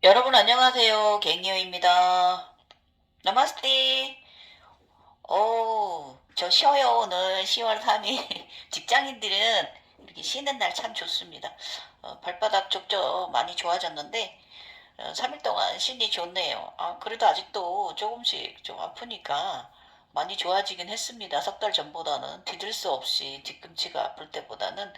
여러분 안녕하세요. 갱이요입니다. 나마스테. 저 쉬어요. 오늘 10월 3일. 직장인들은 이렇게 쉬는 날 참 좋습니다. 발바닥 쪽쪽 많이 좋아졌는데 3일 동안 쉬니 좋네요. 그래도 아직도 조금씩 좀 아프니까 많이 좋아지긴 했습니다. 석 달 전보다는 디딜 수 없이 뒤꿈치가 아플 때보다는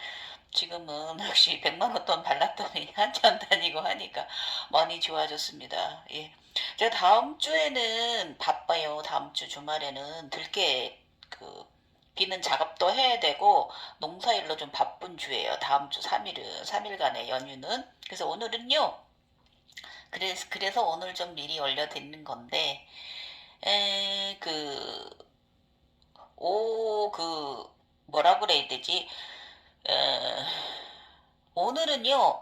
지금은 역시 100만 원 돈 발랐더니 한참 다니고 하니까 많이 좋아졌습니다. 예. 제가 다음 주에는 바빠요. 다음 주 주말에는 들깨 비는 작업도 해야 되고 농사일로 좀 바쁜 주예요. 다음 주 3일간의 연휴는. 그래서 오늘은요. 그래서 오늘 좀 미리 올려드리는 건데, 에, 그, 뭐라 그래야 되지? 에, 오늘은요,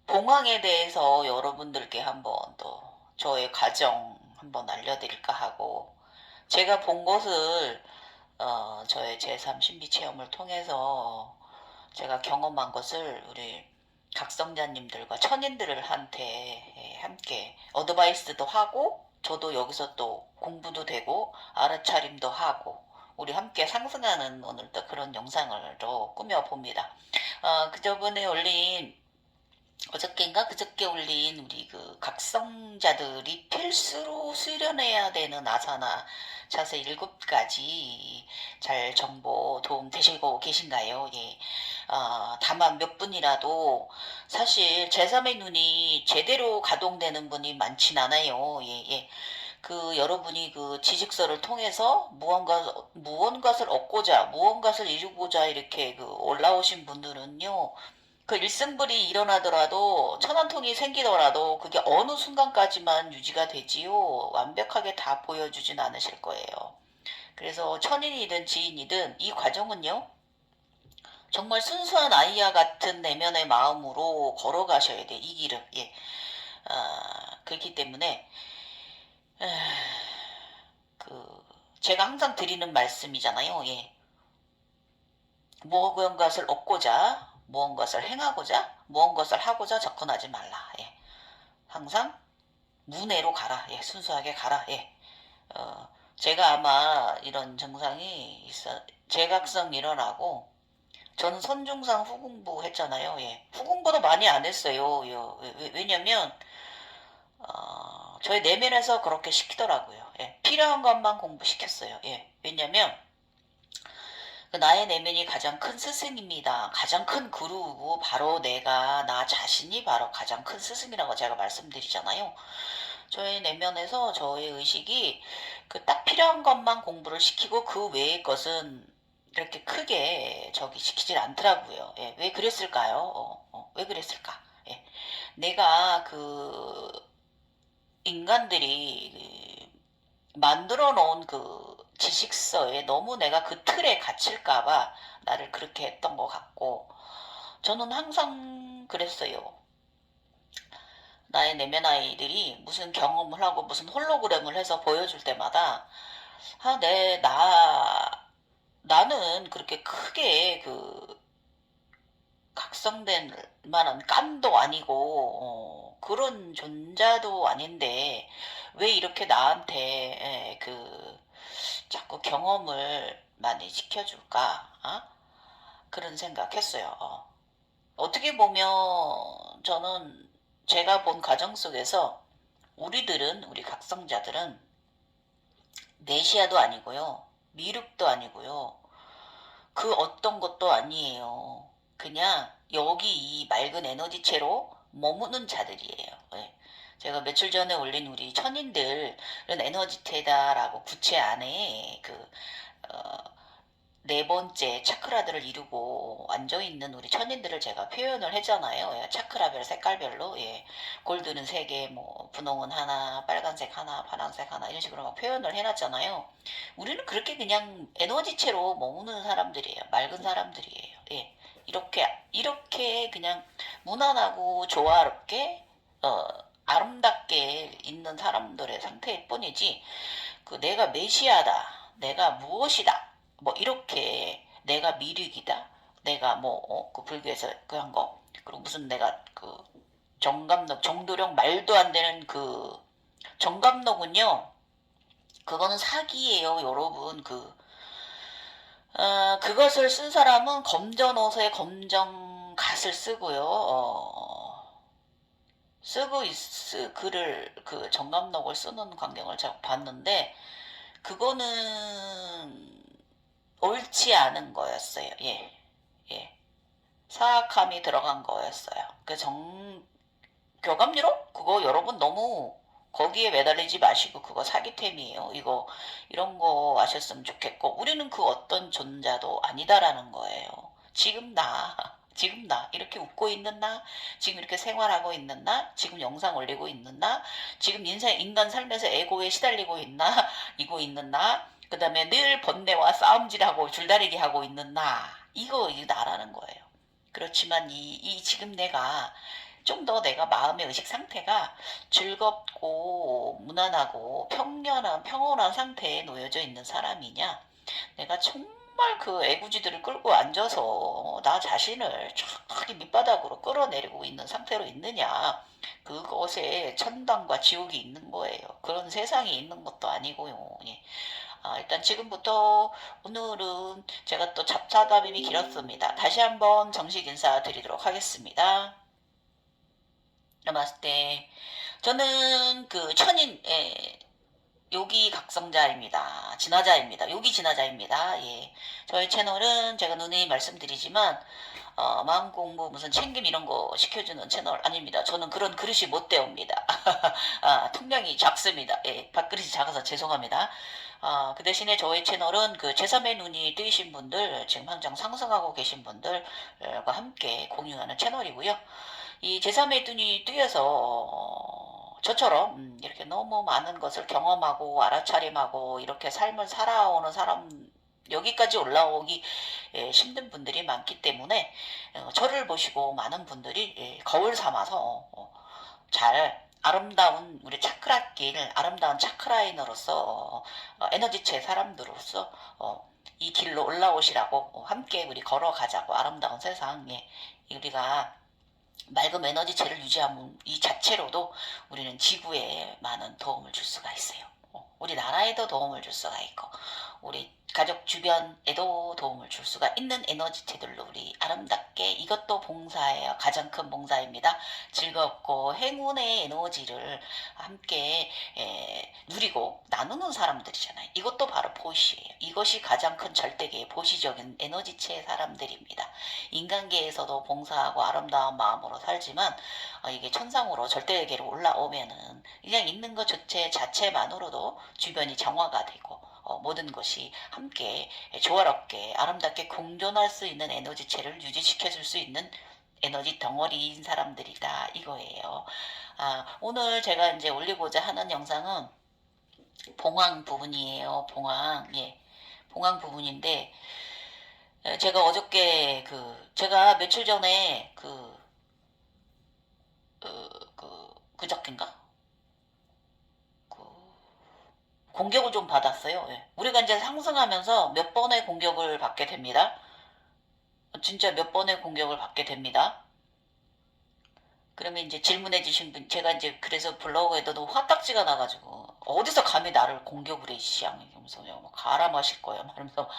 봉황에 대해서 여러분들께 한번 또 저의 가정 한번 알려드릴까 하고, 제가 본 것을, 저의 제3 신비 체험을 통해서 제가 경험한 것을 우리 각성자님들과 천인들한테 함께 어드바이스도 하고, 저도 여기서 또 공부도 되고, 알아차림도 하고, 우리 함께 상승하는 오늘 또 그런 영상을 또 꾸며봅니다. 그 저번에 올린 어저께인가 그저께 올린 우리 그 각성자들이 필수로 수련해야 되는 아사나 자세 7가지 잘 정보 도움 되시고 계신가요? 예. 다만 몇 분이라도 사실 제3의 눈이 제대로 가동되는 분이 많진 않아요. 예, 예. 여러분이 그 지식서를 통해서 무언가를 얻고자, 무언가를 이루고자 이렇게 올라오신 분들은요, 일승불이 일어나더라도 천안통이 생기더라도 그게 어느 순간까지만 유지가 되지요. 완벽하게 다 보여주진 않으실 거예요. 그래서 천인이든 지인이든 이 과정은요. 정말 순수한 아이와 같은 내면의 마음으로 걸어가셔야 돼. 이 길을. 예. 그렇기 때문에 제가 항상 드리는 말씀이잖아요. 예. 무언가를 얻고자, 무언가를 행하고자, 무언가를 하고자 접근하지 말라. 예. 항상 문해로 가라. 예, 순수하게 가라. 예. 제가 아마 이런 증상이 있어, 제각성 일어나고, 저는 선중상 후공부 했잖아요. 예. 후공부도 많이 안 했어요. 왜냐면, 저희 내면에서 그렇게 시키더라고요. 예. 필요한 것만 공부시켰어요. 예. 왜냐면, 나의 내면이 가장 큰 스승입니다. 가장 큰 구루고, 바로 나 자신이 바로 가장 큰 스승이라고 제가 말씀드리잖아요. 저의 내면에서 저의 의식이 딱 필요한 것만 공부를 시키고 그 외의 것은 이렇게 크게 저기 시키질 않더라고요. 예, 왜 그랬을까요? 왜 그랬을까? 예, 내가 인간들이 만들어 놓은 지식서에 너무 내가 그 틀에 갇힐까봐 나를 그렇게 했던 것 같고, 저는 항상 그랬어요. 나의 내면 아이들이 무슨 경험을 하고 무슨 홀로그램을 해서 보여줄 때마다 나는 그렇게 크게 각성된 만한 깐도 아니고 그런 존재도 아닌데 왜 이렇게 나한테 자꾸 경험을 많이 시켜줄까? 그런 생각했어요. 어떻게 보면 저는 제가 본 과정 속에서 우리 각성자들은 메시아도 아니고요. 미륵도 아니고요. 그 어떤 것도 아니에요. 그냥 여기 이 맑은 에너지체로 머무는 자들이에요. 예. 제가 며칠 전에 올린 우리 천인들은 에너지체다라고 구체 안에 어, 네 번째 차크라들을 이루고 앉아있는 우리 천인들을 제가 표현을 했잖아요. 예, 차크라별 색깔별로. 예. 골드는 세 개, 뭐, 분홍은 하나, 빨간색 하나, 파란색 하나, 이런 식으로 막 표현을 해놨잖아요. 우리는 그렇게 그냥 에너지체로 머무는 사람들이에요. 맑은 사람들이에요. 예. 이렇게 그냥 무난하고 조화롭게, 아름답게 있는 사람들의 상태일 뿐이지, 내가 메시아다. 내가 무엇이다. 뭐 이렇게 내가 미륵이다. 내가 뭐 그 불교에서 그 한 거. 그리고 무슨 내가 정감록, 정도령 말도 안 되는 그 정감록은요. 그거는 사기예요, 여러분. 그것을 쓴 사람은 검정옷에 검정갓을 쓰고요. 글을, 그 정감록을 쓰는 광경을 제가 봤는데, 그거는 옳지 않은 거였어요. 예, 예. 사악함이 들어간 거였어요. 교감유로? 그거 여러분 너무 거기에 매달리지 마시고 그거 사기템이에요. 이런 거 아셨으면 좋겠고, 우리는 그 어떤 존재도 아니다라는 거예요. 지금 나, 지금 나, 이렇게 웃고 있는 나, 지금 이렇게 생활하고 있는 나, 지금 영상 올리고 있는 나, 지금 인간 삶에서 에고에 시달리고 이고 있는 나, 그 다음에 늘 번뇌와 싸움질하고 줄다리기 하고 있는 나, 이게 나라는 거예요. 그렇지만 이 지금 내가 좀 더 내가 마음의 의식 상태가 즐겁고 무난하고 평온한 상태에 놓여져 있는 사람이냐? 내가 정말 그 애구지들을 끌고 앉아서 나 자신을 쫙 밑바닥으로 끌어내리고 있는 상태로 있느냐? 그것에 천당과 지옥이 있는 거예요. 그런 세상이 있는 것도 아니고요. 예. 일단 지금부터 오늘은 제가 또 잡사다빔이 길었습니다. 다시 한번 정식 인사드리도록 하겠습니다. 나마스테. 저는 그 요기 각성자입니다. 진화자입니다. 요기 진화자입니다. 예. 저희 채널은 제가 누누이 말씀드리지만, 마음 공부 무슨 챙김 이런 거 시켜주는 채널 아닙니다. 저는 그런 그릇이 못 되옵니다. 통량이 작습니다. 예. 밥그릇이 작아서 죄송합니다. 그 대신에 저희 채널은 그 제3의 눈이 뜨이신 분들, 지금 항상 상승하고 계신 분들과 함께 공유하는 채널이고요. 이 제3의 눈이 뜨여서 저처럼 이렇게 너무 많은 것을 경험하고 알아차림하고 이렇게 삶을 살아오는 사람, 여기까지 올라오기 힘든 분들이 많기 때문에 저를 보시고 많은 분들이 거울 삼아서 잘 아름다운 우리 차크라길, 아름다운 차크라인으로서 에너지체 사람들로서 이 길로 올라오시라고 함께 우리 걸어가자고. 아름다운 세상에 우리가 맑은 에너지체를 유지하면 이 자체로도 우리는 지구에 많은 도움을 줄 수가 있어요. 우리나라에도 도움을 줄 수가 있고 우리 가족 주변에도 도움을 줄 수가 있는 에너지체들로 우리 아름답게, 이것도 봉사예요. 가장 큰 봉사입니다. 즐겁고 행운의 에너지를 함께 누리고 나누는 사람들이잖아요. 이것도 바로 보시예요. 이것이 가장 큰 절대계의 보시적인 에너지체의 사람들입니다. 인간계에서도 봉사하고 아름다운 마음으로 살지만 이게 천상으로 절대계로 올라오면은 그냥 있는 것 자체만으로도 주변이 정화가 되고 모든 것이 함께 조화롭게 아름답게 공존할 수 있는 에너지체를 유지시켜 줄 수 있는 에너지 덩어리인 사람들이다 이거예요. 오늘 제가 이제 올리고자 하는 영상은 봉황 부분이에요. 봉황. 예. 봉황 부분인데 제가 어저께 제가 며칠 전에 그저께인가? 공격을 좀 받았어요. 예. 우리가 이제 상승하면서 몇 번의 공격을 받게 됩니다. 진짜 몇 번의 공격을 받게 됩니다. 그러면 이제 질문해 주신 분, 제가 이제 그래서 블로그에도 너무 화딱지가 나가지고, 어디서 감히 나를 공격을 해, 씨양. 이러면서, 뭐, 가라 마실 거야. 말하면서,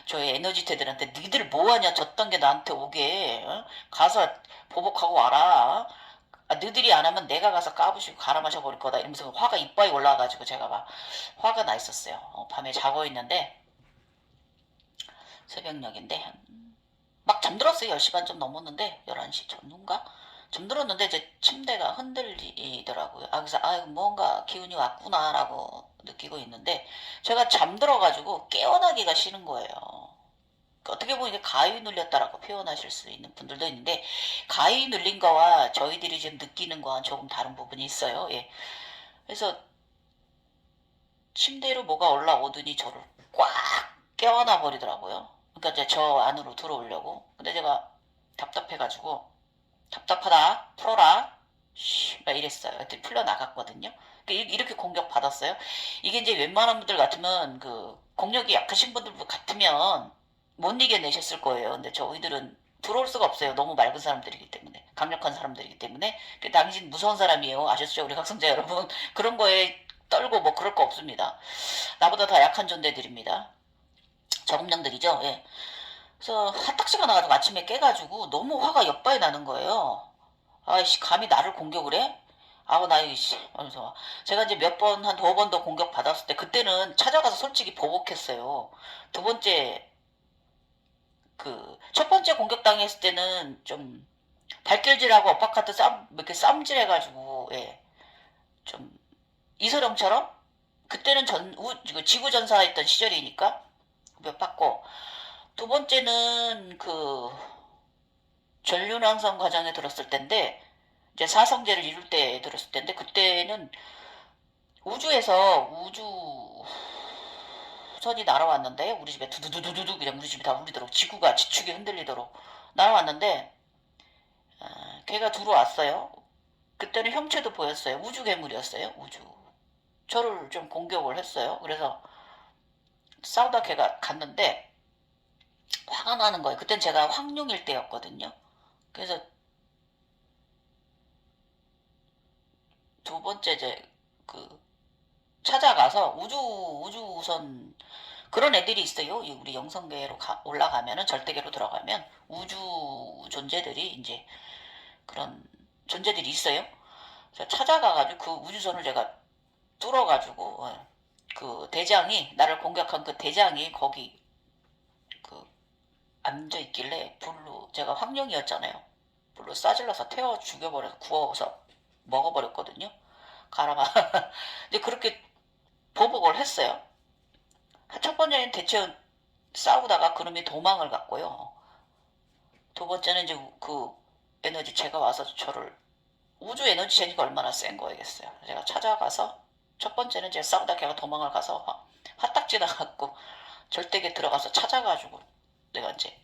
저희 에너지태들한테, 니들 뭐하냐, 저딴 게 나한테 오게, 가서 보복하고 와라. 너희들이 안 하면 내가 가서 까부시고 갈아 마셔버릴 거다. 이러면서 화가 이빨이 올라와가지고 제가 막 화가 나 있었어요. 밤에 자고 있는데, 새벽녘인데, 막 잠들었어요. 10시 반 좀 넘었는데, 11시 전인가? 잠들었는데 제 침대가 흔들리더라고요. 그래서 뭔가 기운이 왔구나라고 느끼고 있는데 제가 잠들어가지고 깨어나기가 싫은 거예요. 어떻게 보면 이게 가위 눌렸다라고 표현하실 수 있는 분들도 있는데 가위 눌린 거와 저희들이 지금 느끼는 거와 조금 다른 부분이 있어요. 예. 그래서 침대로 뭐가 올라오더니 저를 꽉 깨어나 버리더라고요. 그러니까 이제 저 안으로 들어오려고. 근데 제가 답답해가지고 답답하다 풀어라 막 이랬어요. 그때 풀려나갔거든요. 이렇게 공격 받았어요. 이게 이제 웬만한 분들 같으면 공력이 약하신 분들 같으면 못 이겨내셨을 거예요. 근데 저희들은 들어올 수가 없어요. 너무 맑은 사람들이기 때문에. 강력한 사람들이기 때문에. 당신 무서운 사람이에요. 아셨죠? 우리 각성자 여러분. 그런 거에 떨고 뭐 그럴 거 없습니다. 나보다 더 약한 존재들입니다. 저금량들이죠. 예. 그래서 화딱지가 나가지고 아침에 깨가지고 너무 화가 역바이 나는 거예요. 아이씨, 감히 나를 공격을 해? 아우, 나 이씨. 하면서. 제가 이제 몇 번, 한 2번 더 공격 받았을 때, 그때는 찾아가서 솔직히 보복했어요. 두 번째, 첫 번째 공격 당했을 때는 좀, 발길질하고 엇박카트 이렇게 쌈질 해가지고, 예. 좀, 이소룡처럼? 그때는 지구전사 했던 시절이니까, 몇 받고, 두 번째는 전륜왕성 과정에 들었을 때인데, 이제 사성제를 이룰 때 들었을 때인데, 그때는 우주에서 우주선이 날아왔는데, 우리 집에 두두두두두 그냥 우리 집이 다 울리도록, 지구가 지축이 흔들리도록 날아왔는데, 걔가 들어왔어요. 그때는 형체도 보였어요. 우주 괴물이었어요. 우주. 저를 좀 공격을 했어요. 그래서 싸우다 걔가 갔는데 화가 나는 거예요. 그땐 제가 황룡일 때였거든요. 그래서 두 번째 이제 찾아가서 우주선 그런 애들이 있어요. 우리 영성계로 올라가면은 절대계로 들어가면 우주 존재들이 이제 그런 존재들이 있어요. 그래서 찾아가가지고 그 우주선을 제가 뚫어가지고 그 대장이 나를 공격한 그 대장이 거기 그 앉아 있길래 불로 제가 황룡이었잖아요. 불로 싸질러서 태워 죽여버려서 구워서 먹어버렸거든요. 가라마. 근데 그렇게 보복을 했어요. 첫 번째는 대체 싸우다가 그놈이 도망을 갔고요. 두 번째는 이제 에너지 제가 와서 저를 우주 에너지 제니까 얼마나 센 거겠어요. 제가 찾아가서 첫 번째는 제가 싸우다 걔가 도망을 가서 화딱지 나갖고 절대게 들어가서 찾아가지고 내가 이제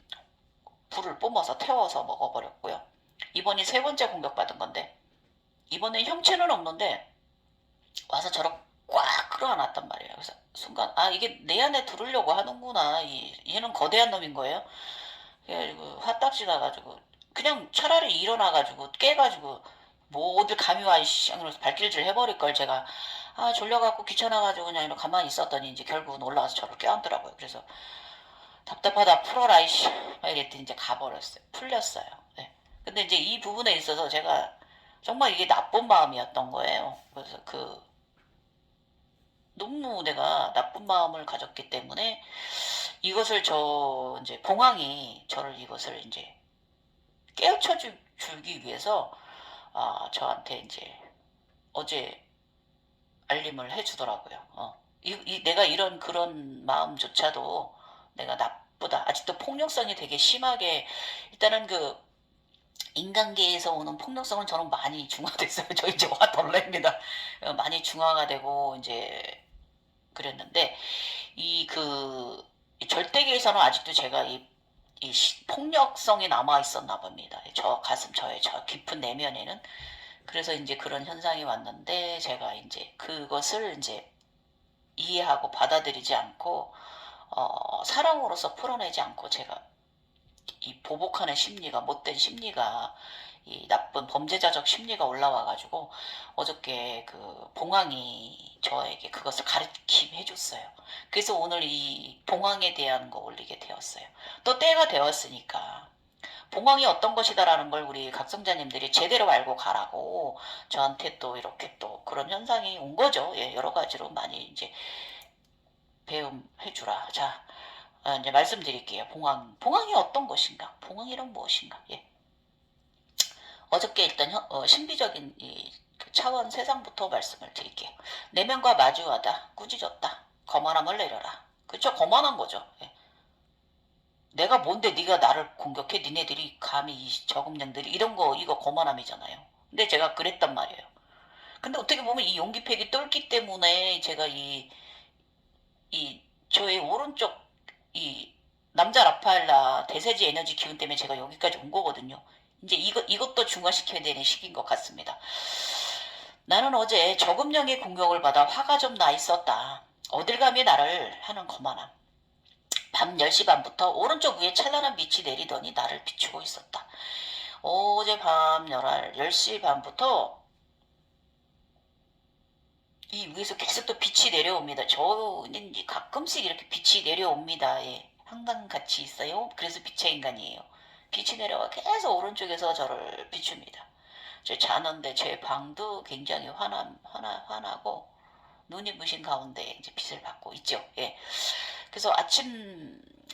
불을 뿜어서 태워서 먹어버렸고요. 이번이 세 번째 공격받은 건데 이번엔 형체는 없는데 와서 저를 꽉 끌어안았단 말이에요. 그래서 순간 이게 내 안에 들으려고 하는구나. 얘는 거대한 놈인 거예요. 그래가지고 화딱지 나가지고 그냥 차라리 일어나가지고 깨가지고 뭐 어딜 감히 와 이씨 하면서 발길질 해버릴 걸 제가 졸려갖고 귀찮아가지고 그냥 이렇게 가만히 있었더니 이제 결국은 올라가서 저를 깨안더라고요. 그래서 답답하다 풀어라 이씨 이랬더니 이제 가버렸어요. 풀렸어요. 네. 근데 이제 이 부분에 있어서 제가 정말 이게 나쁜 마음이었던 거예요. 그래서 너무 내가 나쁜 마음을 가졌기 때문에 이것을 이제 봉황이 저를 이것을 이제 깨우쳐 주기 위해서 저한테 이제 어제 알림을 해주더라고요. 내가 이런 그런 마음조차도 내가 나쁘다. 아직도 폭력성이 되게 심하게 일단은 인간계에서 오는 폭력성은 저는 많이 중화됐어요. 저 이제 화 덜냅니다. 많이 중화가 되고 이제 그랬는데 이 절대계에서는 아직도 제가 이 폭력성이 남아 있었나 봅니다. 저의 저 깊은 내면에는. 그래서 이제 그런 현상이 왔는데 제가 이제 그것을 이제 이해하고 받아들이지 않고 사랑으로서 풀어내지 않고 제가 이 보복하는 심리가 못된 심리가 이 나쁜 범죄자적 심리가 올라와가지고 어저께 봉황이 저에게 그것을 가르침해 줬어요. 그래서 오늘 이 봉황에 대한 거 올리게 되었어요. 또 때가 되었으니까 봉황이 어떤 것이다라는 걸 우리 각성자님들이 제대로 알고 가라고 저한테 또 이렇게 또 그런 현상이 온 거죠. 예, 여러 가지로 많이 이제 배움해 주라. 자, 이제 말씀드릴게요. 봉황이 어떤 것인가? 봉황이란 무엇인가? 예. 어저께 일단 신비적인 그 차원 세상부터 말씀을 드릴게요. 내면과 마주하다, 꾸짖었다, 거만함을 내려라. 그쵸? 거만한 거죠. 예. 내가 뭔데 네가 나를 공격해? 니네들이 감히 이 저금량들이 이거 거만함이잖아요. 근데 제가 그랬단 말이에요. 근데 어떻게 보면 이 용기팩이 뚫기 때문에 제가 저의 오른쪽 이 남자 라파엘라 대세지 에너지 기운 때문에 제가 여기까지 온 거거든요. 이제 이것도 중화시켜야 되는 시기인 것 같습니다. 나는 어제 저금령의 공격을 받아 화가 좀 나 있었다. 어딜 감히 나를 하는 거만함. 밤 10시 반부터 오른쪽 위에 찬란한 빛이 내리더니 나를 비추고 있었다. 어제 밤 10시 반부터 이 위에서 계속 또 빛이 내려옵니다. 저는 가끔씩 이렇게 빛이 내려옵니다. 예. 항상 같이 있어요. 그래서 빛의 인간이에요. 빛이 내려와 계속 오른쪽에서 저를 비춥니다. 저 자는데 제 방도 굉장히 환하고 눈이 부신 가운데 이제 빛을 받고 있죠. 예. 그래서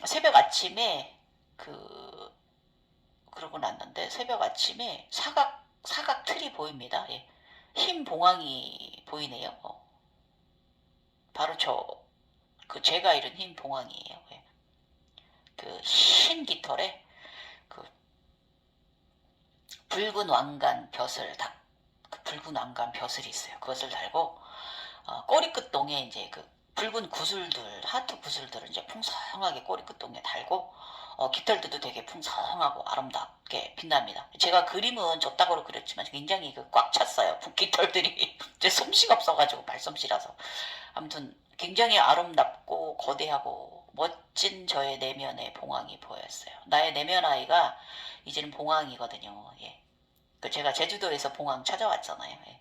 새벽 아침에 그러고 났는데 새벽 아침에 사각 틀이 보입니다. 예. 흰 봉황이 보이네요. 바로 제가 이룬 흰 봉황이에요. 예. 그 흰 깃털에 그 붉은 왕관 그 붉은 왕관 벼슬이 있어요. 그것을 달고 꼬리끝동에 이제 그 붉은 하트 구슬들을 이제 풍성하게 꼬리끝동에 달고 깃털들도 되게 풍성하고 아름답게 빛납니다. 제가 그림은 좁다고 그렸지만 굉장히 꽉 찼어요. 깃털들이 제 솜씨가 없어가지고 발솜씨라서 아무튼 굉장히 아름답고 거대하고 멋진 저의 내면의 봉황이 보였어요. 나의 내면 아이가 이제는 봉황이거든요. 예. 제가 제주도에서 봉황 찾아왔잖아요. 예.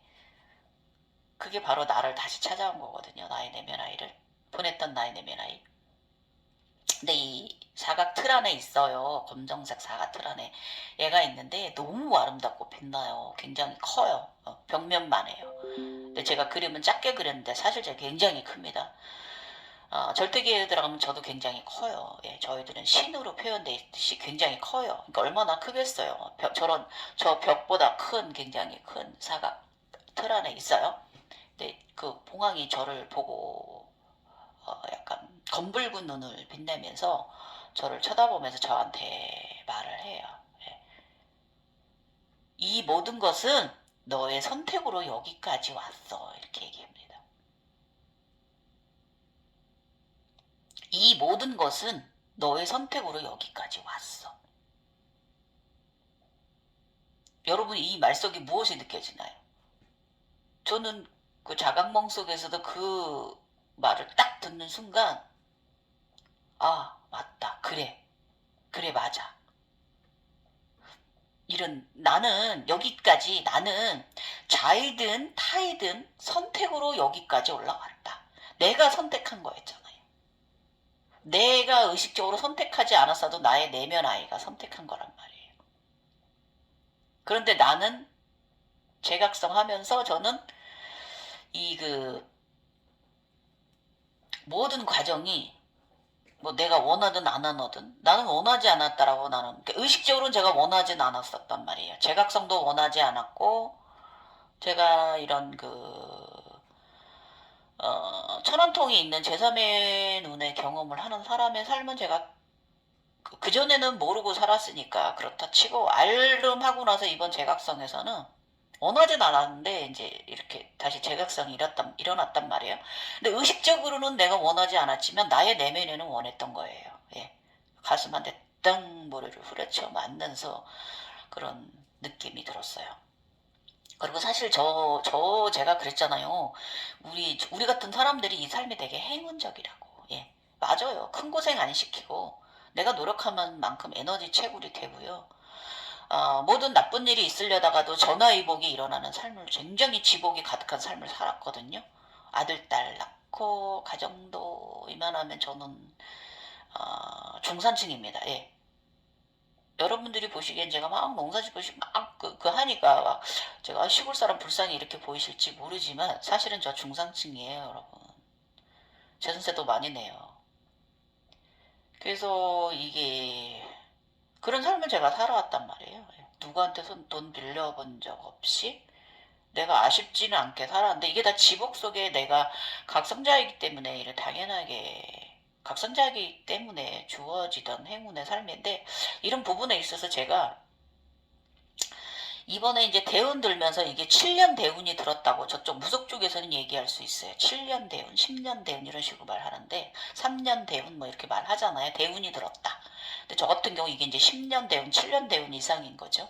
그게 바로 나를 다시 찾아온 거거든요. 나의 내면 아이를 보냈던 나의 내면 아이. 근데 이 사각 틀 안에 있어요. 검정색 사각 틀 안에 얘가 있는데 너무 아름답고 빛나요. 굉장히 커요. 벽면만 해요. 근데 제가 그림은 작게 그렸는데 사실 제가 굉장히 큽니다. 절대기에 들어가면 저도 굉장히 커요. 예, 저희들은 신으로 표현돼 있듯이 굉장히 커요. 그러니까 얼마나 크겠어요. 저 벽보다 굉장히 큰 사각 틀 안에 있어요. 근데 그 봉황이 저를 보고 약간 검붉은 눈을 빛내면서 저를 쳐다보면서 저한테 말을 해요. 예. 이 모든 것은 너의 선택으로 여기까지 왔어. 이렇게 얘기합니다. 이 모든 것은 너의 선택으로 여기까지 왔어. 여러분 이 말 속에 무엇이 느껴지나요? 저는 그 자각몽 속에서도 그 말을 딱 듣는 순간 맞다. 그래 맞아. 나는 자이든 타이든 선택으로 여기까지 올라왔다. 내가 선택한 거였잖아요. 내가 의식적으로 선택하지 않았어도 나의 내면 아이가 선택한 거란 말이에요. 그런데 나는 제각성 하면서 저는 모든 과정이 뭐 내가 원하든 안 원하든 나는 원하지 않았다라고 그러니까 의식적으로는 제가 원하진 않았었단 말이에요. 제각성도 원하지 않았고 제가 이런 천원통이 있는 제3의 눈의 경험을 하는 사람의 삶은 제가 그전에는 모르고 살았으니까 그렇다 치고 알름하고 나서 이번 제각성에서는 원하진 않았는데 이제 이렇게 다시 제각성이 일어났단 말이에요. 근데 의식적으로는 내가 원하지 않았지만 나의 내면에는 원했던 거예요. 예. 가슴한테 땅 모래를 후려쳐 맞면서 그런 느낌이 들었어요. 그리고 사실 제가 그랬잖아요. 우리 같은 사람들이 이 삶이 되게 행운적이라고. 예. 맞아요. 큰 고생 안 시키고 내가 노력한 만큼 에너지 채굴이 되고요. 모든 나쁜 일이 있으려다가도 전화위복이 일어나는 삶을 굉장히 지복이 가득한 삶을 살았거든요. 아들, 딸 낳고 가정도 이만하면 저는 중산층입니다. 예. 여러분들이 보시기엔 제가 막 농사짓고 막 하니까 막 제가 시골 사람 불쌍히 이렇게 보이실지 모르지만 사실은 저 중산층이에요, 여러분. 재산세도 많이 내요. 그래서 그런 삶을 제가 살아왔단 말이에요. 누구한테 돈 빌려본 적 없이 내가 아쉽지는 않게 살았는데 이게 다 지복 속에 내가 각성자이기 때문에 이래 당연하게 각성자이기 때문에 주어지던 행운의 삶인데 이런 부분에 있어서 제가 이번에 이제 대운 들면서 이게 7년 대운이 들었다고 저쪽 무속 쪽에서는 얘기할 수 있어요. 7년 대운, 10년 대운 이런 식으로 말하는데 3년 대운 뭐 이렇게 말하잖아요. 대운이 들었다. 근데 저 같은 경우 이게 이제 10년 대운, 7년 대운 이상인 거죠.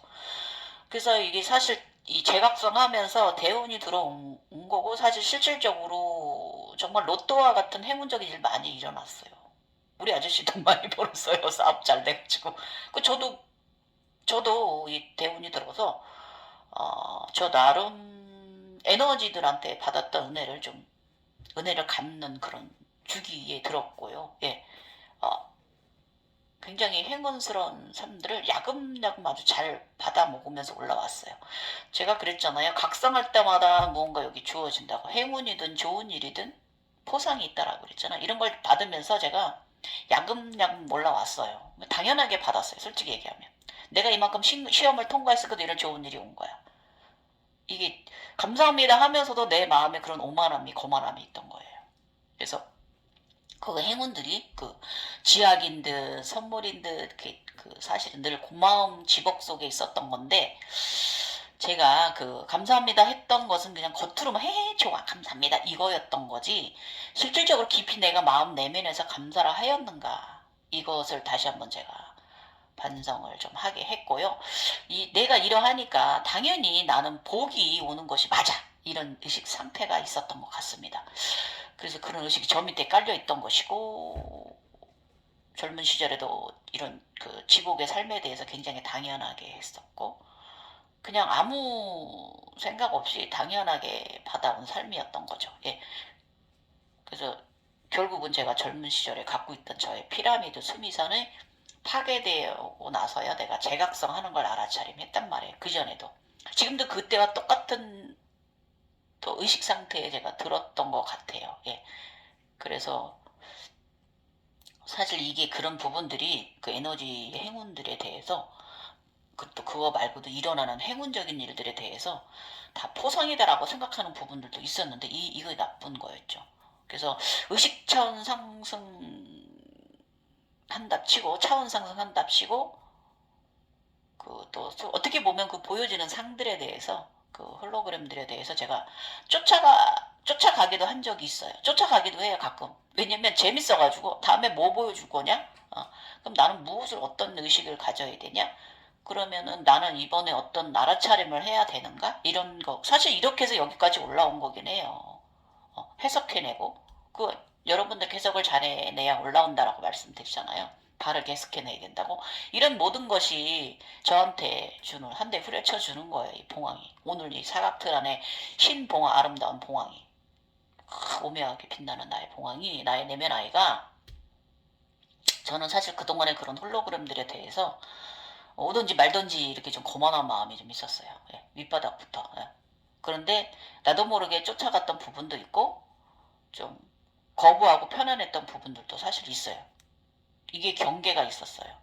그래서 이게 사실 이 재각성 하면서 대운이 들어온 거고 사실 실질적으로 정말 로또와 같은 행운적인 일 많이 일어났어요. 우리 아저씨 돈 많이 벌었어요. 사업 잘 돼가지고. 그 저도 이 대운이 들어서 저 나름 에너지들한테 받았던 은혜를 갚는 그런 주기에 들었고요. 예. 어, 굉장히 행운스러운 삶들을 야금야금 아주 잘 받아 먹으면서 올라왔어요. 제가 그랬잖아요. 각성할 때마다 무언가 여기 주어진다고. 행운이든 좋은 일이든 포상이 있다라고 그랬잖아. 이런 걸 받으면서 제가 야금야금 올라왔어요. 당연하게 받았어요. 솔직히 얘기하면. 내가 이만큼 시험을 통과했었거든. 이런 좋은 일이 온 거야. 이게 감사합니다 하면서도 내 마음에 그런 오만함이 거만함이 있던 거예요. 그래서 그 행운들이 지약인 듯 선물인 듯 사실은 늘 고마움 지복 속에 있었던 건데 제가 감사합니다 했던 것은 그냥 겉으로만 좋아 감사합니다 이거였던 거지 실질적으로 깊이 내가 마음 내면에서 감사를 하였는가 이것을 다시 한번 제가 반성을 좀 하게 했고요. 내가 이러하니까 당연히 나는 복이 오는 것이 맞아. 이런 의식 상태가 있었던 것 같습니다. 그래서 그런 의식이 저 밑에 깔려 있던 것이고, 젊은 시절에도 이런 지복의 삶에 대해서 굉장히 당연하게 했었고, 그냥 아무 생각 없이 당연하게 받아온 삶이었던 거죠. 예. 그래서 결국은 제가 젊은 시절에 갖고 있던 저의 피라미드 수미선을 파괴되고 나서야 내가 재각성하는 걸 알아차림했단 말이에요. 그전에도. 지금도 그때와 똑같은 또 의식 상태에 제가 들었던 것 같아요. 예. 그래서 사실 이게 그런 부분들이 에너지 행운들에 대해서 또 그거 말고도 일어나는 행운적인 일들에 대해서 다 포상이다라고 생각하는 부분들도 있었는데 이거 나쁜 거였죠. 그래서 의식 차원 상승 한답치고 차원 상승 한답치고 또 어떻게 보면 보여지는 상들에 대해서 홀로그램들에 대해서 제가 쫓아가기도 한 적이 있어요. 쫓아가기도 해요 가끔. 왜냐면 재밌어가지고 다음에 뭐 보여줄 거냐? 그럼 나는 어떤 의식을 가져야 되냐? 그러면은 나는 이번에 어떤 알아차림을 해야 되는가? 이런 거 사실 이렇게 해서 여기까지 올라온 거긴 해요. 해석해내고 여러분들 해석을 잘해내야 올라온다라고 말씀드리잖아요. 바르게 해석해내야 된다고. 이런 모든 것이 저한테 한 대 후려쳐 주는 거예요. 이 봉황이. 오늘 이 사각틀 안에 흰 봉황, 아름다운 봉황이. 오묘하게 빛나는 나의 봉황이, 나의 내면 아이가 저는 사실 그동안의 그런 홀로그램들에 대해서 오든지 말든지 이렇게 좀 거만한 마음이 좀 있었어요. 예, 밑바닥부터. 예. 그런데 나도 모르게 쫓아갔던 부분도 있고 좀 거부하고 편안했던 부분들도 사실 있어요. 이게 경계가 있었어요.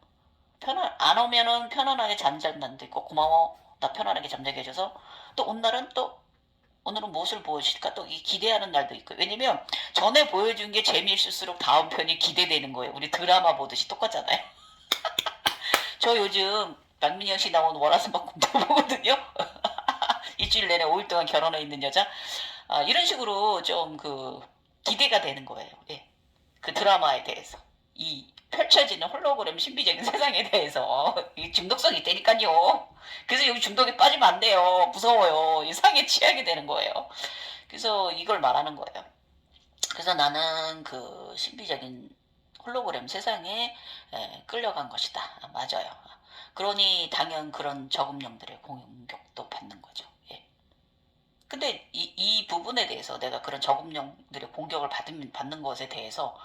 안 오면은 편안하게 잠잘 날도 있고 고마워 나 편안하게 잠자게 해줘서 또 오늘은 무엇을 보여줄까 또 기대하는 날도 있고 왜냐면 전에 보여준 게 재미있을수록 다음 편이 기대되는 거예요. 우리 드라마 보듯이 똑같잖아요. 저 요즘 박민영 씨 나온 월화수목금도 보거든요. 일주일 내내 5일 동안 결혼해 있는 여자 이런 식으로 좀 기대가 되는 거예요. 예. 그 드라마에 대해서 이 펼쳐지는 홀로그램 신비적인 세상에 대해서 이 중독성이 있다니까요. 그래서 여기 중독에 빠지면 안 돼요. 무서워요. 이상에 취하게 되는 거예요. 그래서 이걸 말하는 거예요. 그래서 나는 신비적인 홀로그램 세상에 끌려간 것이다. 맞아요. 그러니 당연 그런 저금령들의 공격도 받는 거죠. 예. 근데 이 부분에 대해서 내가 그런 저금령들의 공격을 받는 것에 대해서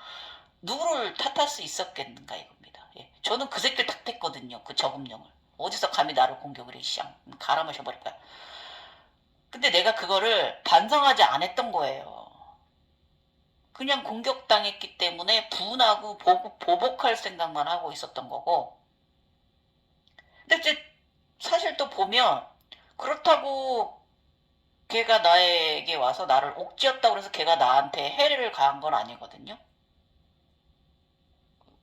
누구를 탓할 수 있었겠는가 이겁니다. 예. 저는 그 새끼를 탓했거든요. 그 저금령을. 어디서 감히 나를 공격을 해, 시앙. 갈아 마셔버릴 거야. 근데 내가 그거를 반성하지 않았던 거예요. 그냥 공격당했기 때문에 분하고 보복할 생각만 하고 있었던 거고. 근데 이제 사실 또 보면 그렇다고 걔가 나에게 와서 나를 옥죄었다고 해서 걔가 나한테 해를 가한 건 아니거든요.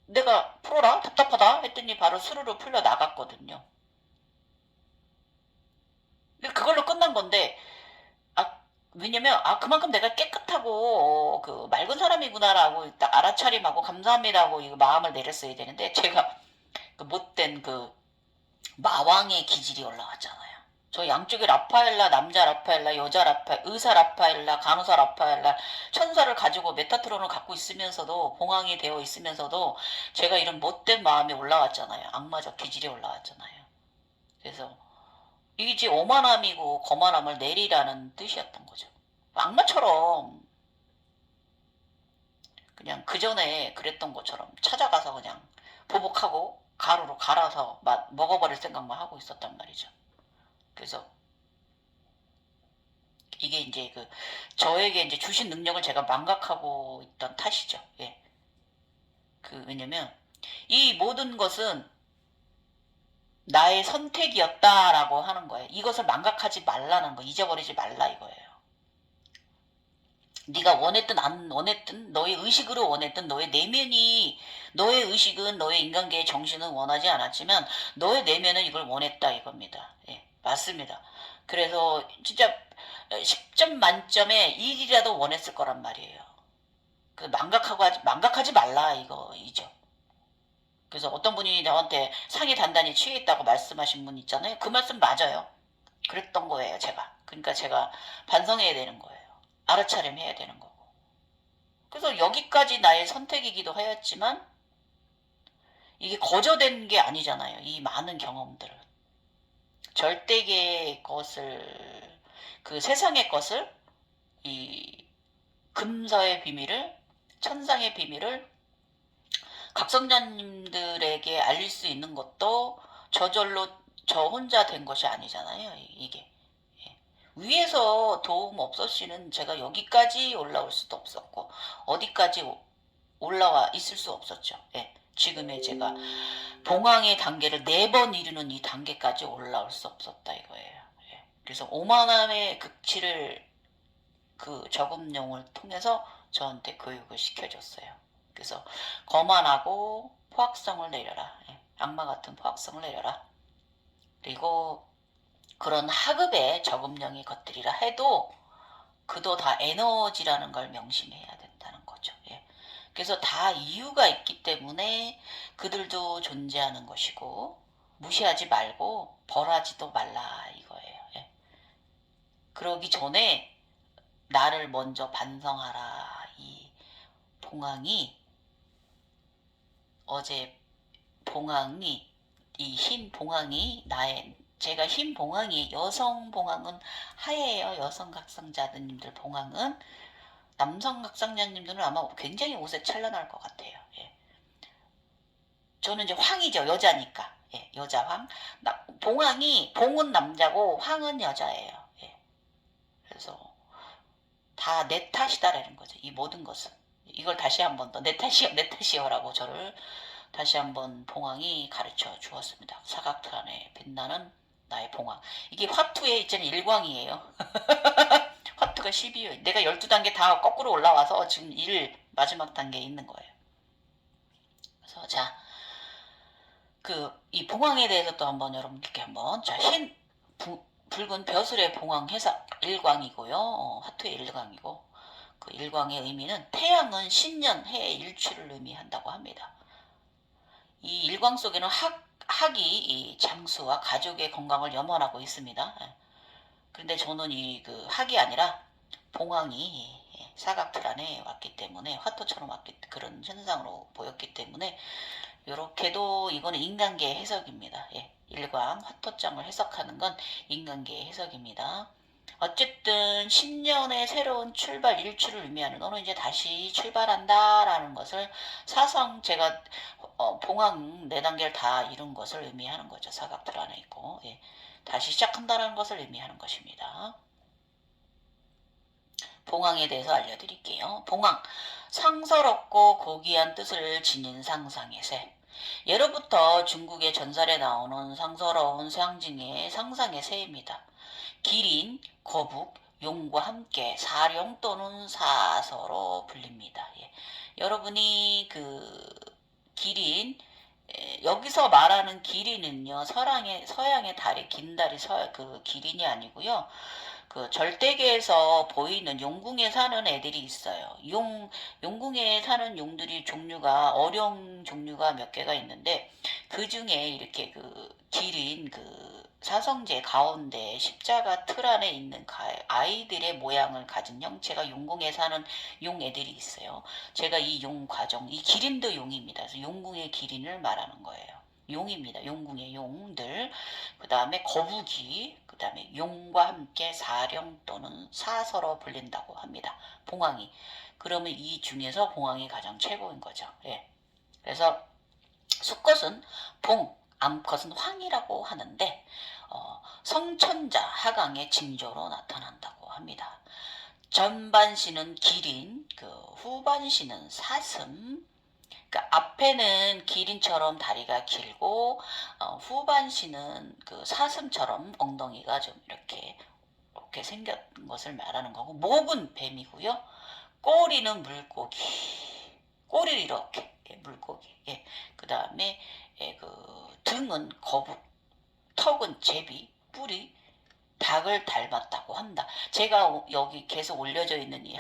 내가 풀어라 답답하다 했더니 바로 스르르 풀려 나갔거든요. 근데 그걸로 끝난 건데 왜냐면 그만큼 내가 깨끗하고 맑은 사람이구나라고 딱 알아차림하고 감사합니다고 이 마음을 내렸어야 되는데 제가 못된 마왕의 기질이 올라왔잖아요. 저 양쪽에 라파엘라, 남자 라파엘라, 여자 라파, 의사 라파엘라, 간호사 라파엘라, 천사를 가지고 메타트론을 갖고 있으면서도, 봉황이 되어 있으면서도 제가 이런 못된 마음이 올라왔잖아요. 악마적 기질이 올라왔잖아요. 그래서 이게 이제 오만함이고 거만함을 내리라는 뜻이었던 거죠. 악마처럼 그냥 그 전에 그랬던 것처럼 찾아가서 그냥 보복하고 가루로 갈아서 먹어버릴 생각만 하고 있었단 말이죠. 그래서 이게 이제 저에게 이제 주신 능력을 제가 망각하고 있던 탓이죠. 예. 왜냐면 이 모든 것은 나의 선택이었다라고 하는 거예요. 이것을 망각하지 말라는 거, 잊어버리지 말라 이거예요. 네가 원했든 안 원했든, 너의 의식으로 원했든, 너의 의식은, 너의 인간계의 정신은 원하지 않았지만 너의 내면은 이걸 원했다 이겁니다. 예, 맞습니다. 그래서 진짜 10점 만점에 1이라도 원했을 거란 말이에요. 망각하지 말라 이거이죠. 그래서 어떤 분이 저한테 상이 단단히 취해 있다고 말씀하신 분 있잖아요. 그 말씀 맞아요. 그랬던 거예요, 제가. 그러니까 제가 반성해야 되는 거예요. 알아차림해야 되는 거고. 그래서 여기까지 나의 선택이기도 하였지만 이게 거저된 게 아니잖아요. 이 많은 경험들을. 절대계의 것을, 세상의 것을, 이 금서의 비밀을, 천상의 비밀을 각성자님들에게 알릴 수 있는 것도 저절로 저 혼자 된 것이 아니잖아요. 이게. 위에서 도움 없었시는 제가 여기까지 올라올 수도 없었고 어디까지 올라와 있을 수 없었죠. 예. 지금의 제가 봉황의 단계를 4번 이루는 이 단계까지 올라올 수 없었다 이거예요. 예. 그래서 오만함의 극치를 저금용을 통해서 저한테 교육을 시켜줬어요. 그래서 거만하고 포악성을 내려라. 예. 악마 같은 포악성을 내려라. 그리고 그런 하급의 저금령이 것들이라 해도 그도 다 에너지라는 걸 명심해야 된다는 거죠. 예. 그래서 다 이유가 있기 때문에 그들도 존재하는 것이고 무시하지 말고 벌하지도 말라 이거예요. 예. 그러기 전에 나를 먼저 반성하라. 이 봉황이 어제 봉황이 이 흰 봉황이 제가 흰 봉황이 여성 봉황은 하얘요. 여성 각성자님들 봉황은 남성 각성자님들은 아마 굉장히 옷에 찬란할 것 같아요. 예. 저는 이제 황이죠. 여자니까. 예, 여자 황. 봉은 남자고 황은 여자예요. 예. 그래서 다 내 탓이다라는 거죠. 이 모든 것은. 이걸 다시 한 번 더 내 탓이요라고 저를 다시 한번 봉황이 가르쳐 주었습니다. 사각틀 안에 빛나는 나의 봉황. 이게 화투에 있잖아요. 일광이에요. 화투가 12요. 내가 12단계 다 거꾸로 올라와서 지금 1 마지막 단계에 있는 거예요. 그래서 자, 이 봉황에 대해서 또 한번 여러분들께 한번 붉은 벼슬의 봉황 해석 일광이고요. 화투의 일광이고 그 일광의 의미는 태양은 신년 해의 일출을 의미한다고 합니다. 이 일광 속에는 학이 이 장수와 가족의 건강을 염원하고 있습니다. 그런데 저는 학이 아니라 봉황이 사각틀 안에 왔기 때문에 화토처럼 그런 현상으로 보였기 때문에 이렇게도 이거는 인간계의 해석입니다. 일광 화토장을 해석하는 건 인간계의 해석입니다. 어쨌든 신년의 새로운 출발 일출을 의미하는 너는 이제 다시 출발한다라는 것을 제가 봉황 4단계를 다 이룬 것을 의미하는 거죠. 사각틀 안에 있고 다시 시작한다는 것을 의미하는 것입니다. 봉황에 대해서 알려드릴게요. 봉황, 상서롭고 고귀한 뜻을 지닌 상상의 새. 예로부터 중국의 전설에 나오는 상서로운 상징의 상상의 새입니다. 기린, 거북, 용과 함께 사룡 또는 사서로 불립니다. 여러분이 기린, 여기서 말하는 기린은요, 서양의 달의 긴 달이 기린이 아니고요. 절대계에서 보이는 용궁에 사는 애들이 있어요. 용궁에 사는 용들이 어령 종류가 몇 개가 있는데, 그 중에 이렇게 기린, 사성제 가운데 십자가 틀 안에 있는 아이들의 모양을 가진 형체가 용궁에 사는 용 애들이 있어요. 제가 이 용 과정, 이 기린도 용입니다. 그래서 용궁의 기린을 말하는 거예요. 용입니다. 용궁의 용들. 그 다음에 거북이, 그 다음에 용과 함께 사령 또는 사서로 불린다고 합니다. 봉황이. 그러면 이 중에서 봉황이 가장 최고인 거죠. 예. 그래서 수컷은 봉, 암컷은 황이라고 하는데 성천자 하강의 징조로 나타난다고 합니다. 전반시는 기린, 후반시는 사슴. 그러니까 앞에는 기린처럼 다리가 길고 후반시는 사슴처럼 엉덩이가 좀 이렇게 생긴 것을 말하는 거고, 목은 뱀이고요. 꼬리는 물고기. 꼬리를 이렇게 물고기. 예. 그 다음에 등은 거북, 턱은 제비, 뿔이 닭을 닮았다고 한다. 제가 여기 계속 올려져 있는 이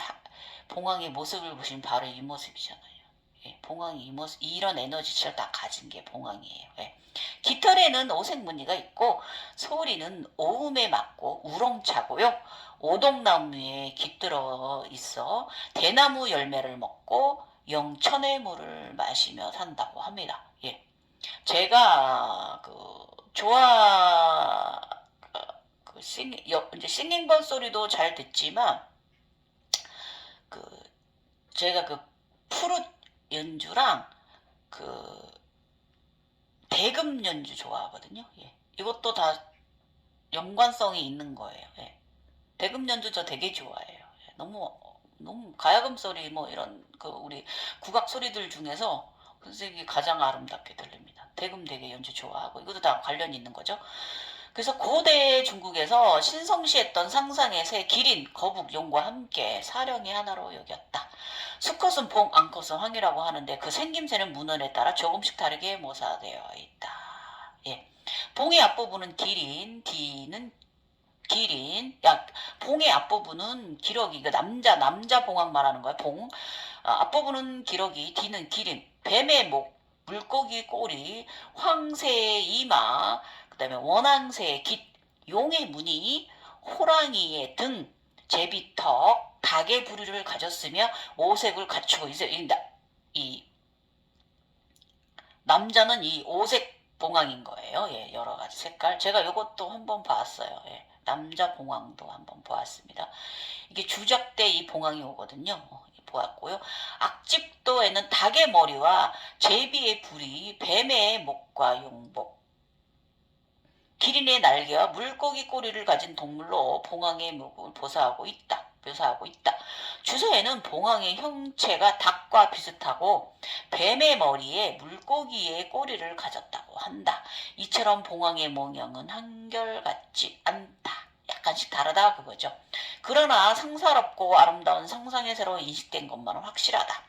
봉황의 모습을 보시면 바로 이 모습이잖아요. 예, 봉황이 이 모습, 이런 에너지를 다 가진 게 봉황이에요. 예. 깃털에는 오색 무늬가 있고 소리는 오음에 맞고 우렁차고요. 오동나무에 깃들어 있어 대나무 열매를 먹고 영천의 물을 마시며 산다고 합니다. 예. 제가 이제 싱잉벌 소리도 잘 듣지만 제가 프룻 연주랑 대금 연주 좋아하거든요. 예. 이것도 다 연관성이 있는 거예요. 예. 대금 연주 저 되게 좋아해요. 예. 너무 가야금 소리 뭐 이런 우리 국악 소리들 중에서 선생님이 가장 아름답게 들립니다. 대금 되게 연주 좋아하고 이것도 다 관련이 있는 거죠. 그래서 고대 중국에서 신성시했던 상상의 새 기린, 거북, 용과 함께 사령이 하나로 여겼다. 수컷은 봉, 암컷은 황이라고 하는데 그 생김새는 문헌에 따라 조금씩 다르게 모사되어 있다. 예. 봉의 앞부분은 기린, 뒤는 기린, 봉의 앞부분은 기러기, 이거 남자 봉황 말하는 거야, 봉. 앞부분은 기러기, 뒤는 기린, 뱀의 목, 물고기 꼬리, 황새의 이마, 그 다음에 원앙새의 깃, 용의 무늬, 호랑이의 등, 제비턱, 닭의 부리를 가졌으며 오색을 갖추고 있어요. 이 남자는 이 오색 봉황인 거예요. 예, 여러 가지 색깔. 제가 이것도 한번 봤어요. 예, 남자 봉황도 한번 보았습니다. 이게 주작 때 이 봉황이 오거든요. 보았고요. 악집도에는 닭의 머리와 제비의 부리, 뱀의 목과 용복, 기린의 날개와 물고기 꼬리를 가진 동물로 봉황의 목을 묘사하고 있다. 주서에는 봉황의 형체가 닭과 비슷하고 뱀의 머리에 물고기의 꼬리를 가졌다고 한다. 이처럼 봉황의 모형은 한결같지 않다. 약간씩 다르다 그거죠. 그러나 상사롭고 아름다운 상상의 새로 인식된 것만은 확실하다.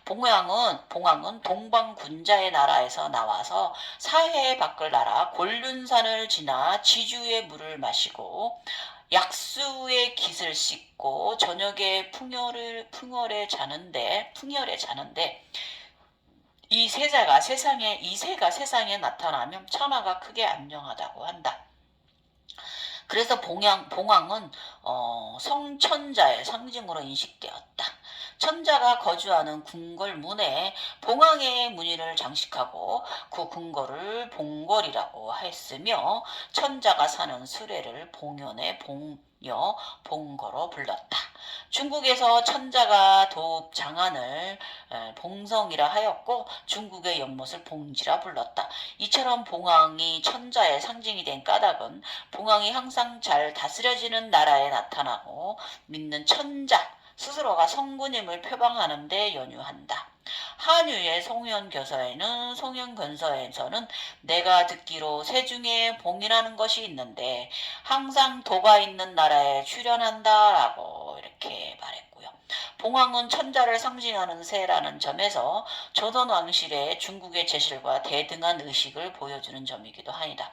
봉황은 동방군자의 나라에서 나와서 사해 밖을 날아 곤륜산을 지나 지주의 물을 마시고 약수의 깃을 씻고 저녁에 풍열에 자는데 이 새가 세상에 나타나면 천하가 크게 안녕하다고 한다. 그래서 봉황은 성천자의 상징으로 인식되었다. 천자가 거주하는 궁궐문에 봉황의 무늬를 장식하고 그 궁궐을 봉궐이라고 했으며 천자가 사는 수레를 봉연의 봉여, 봉거로 불렀다. 중국에서 천자가 도읍 장안을 봉성이라 하였고 중국의 연못을 봉지라 불렀다. 이처럼 봉황이 천자의 상징이 된 까닭은 봉황이 항상 잘 다스려지는 나라에 나타나고 믿는 천자 스스로가 성군임을 표방하는 데 연유한다. 한유의 송현견서에는 내가 듣기로 세중에 봉이라는 것이 있는데 항상 도가 있는 나라에 출현한다라고 이렇게 말했고요. 봉황은 천자를 상징하는 새라는 점에서 조선 왕실의 중국의 제실과 대등한 의식을 보여주는 점이기도 하니다.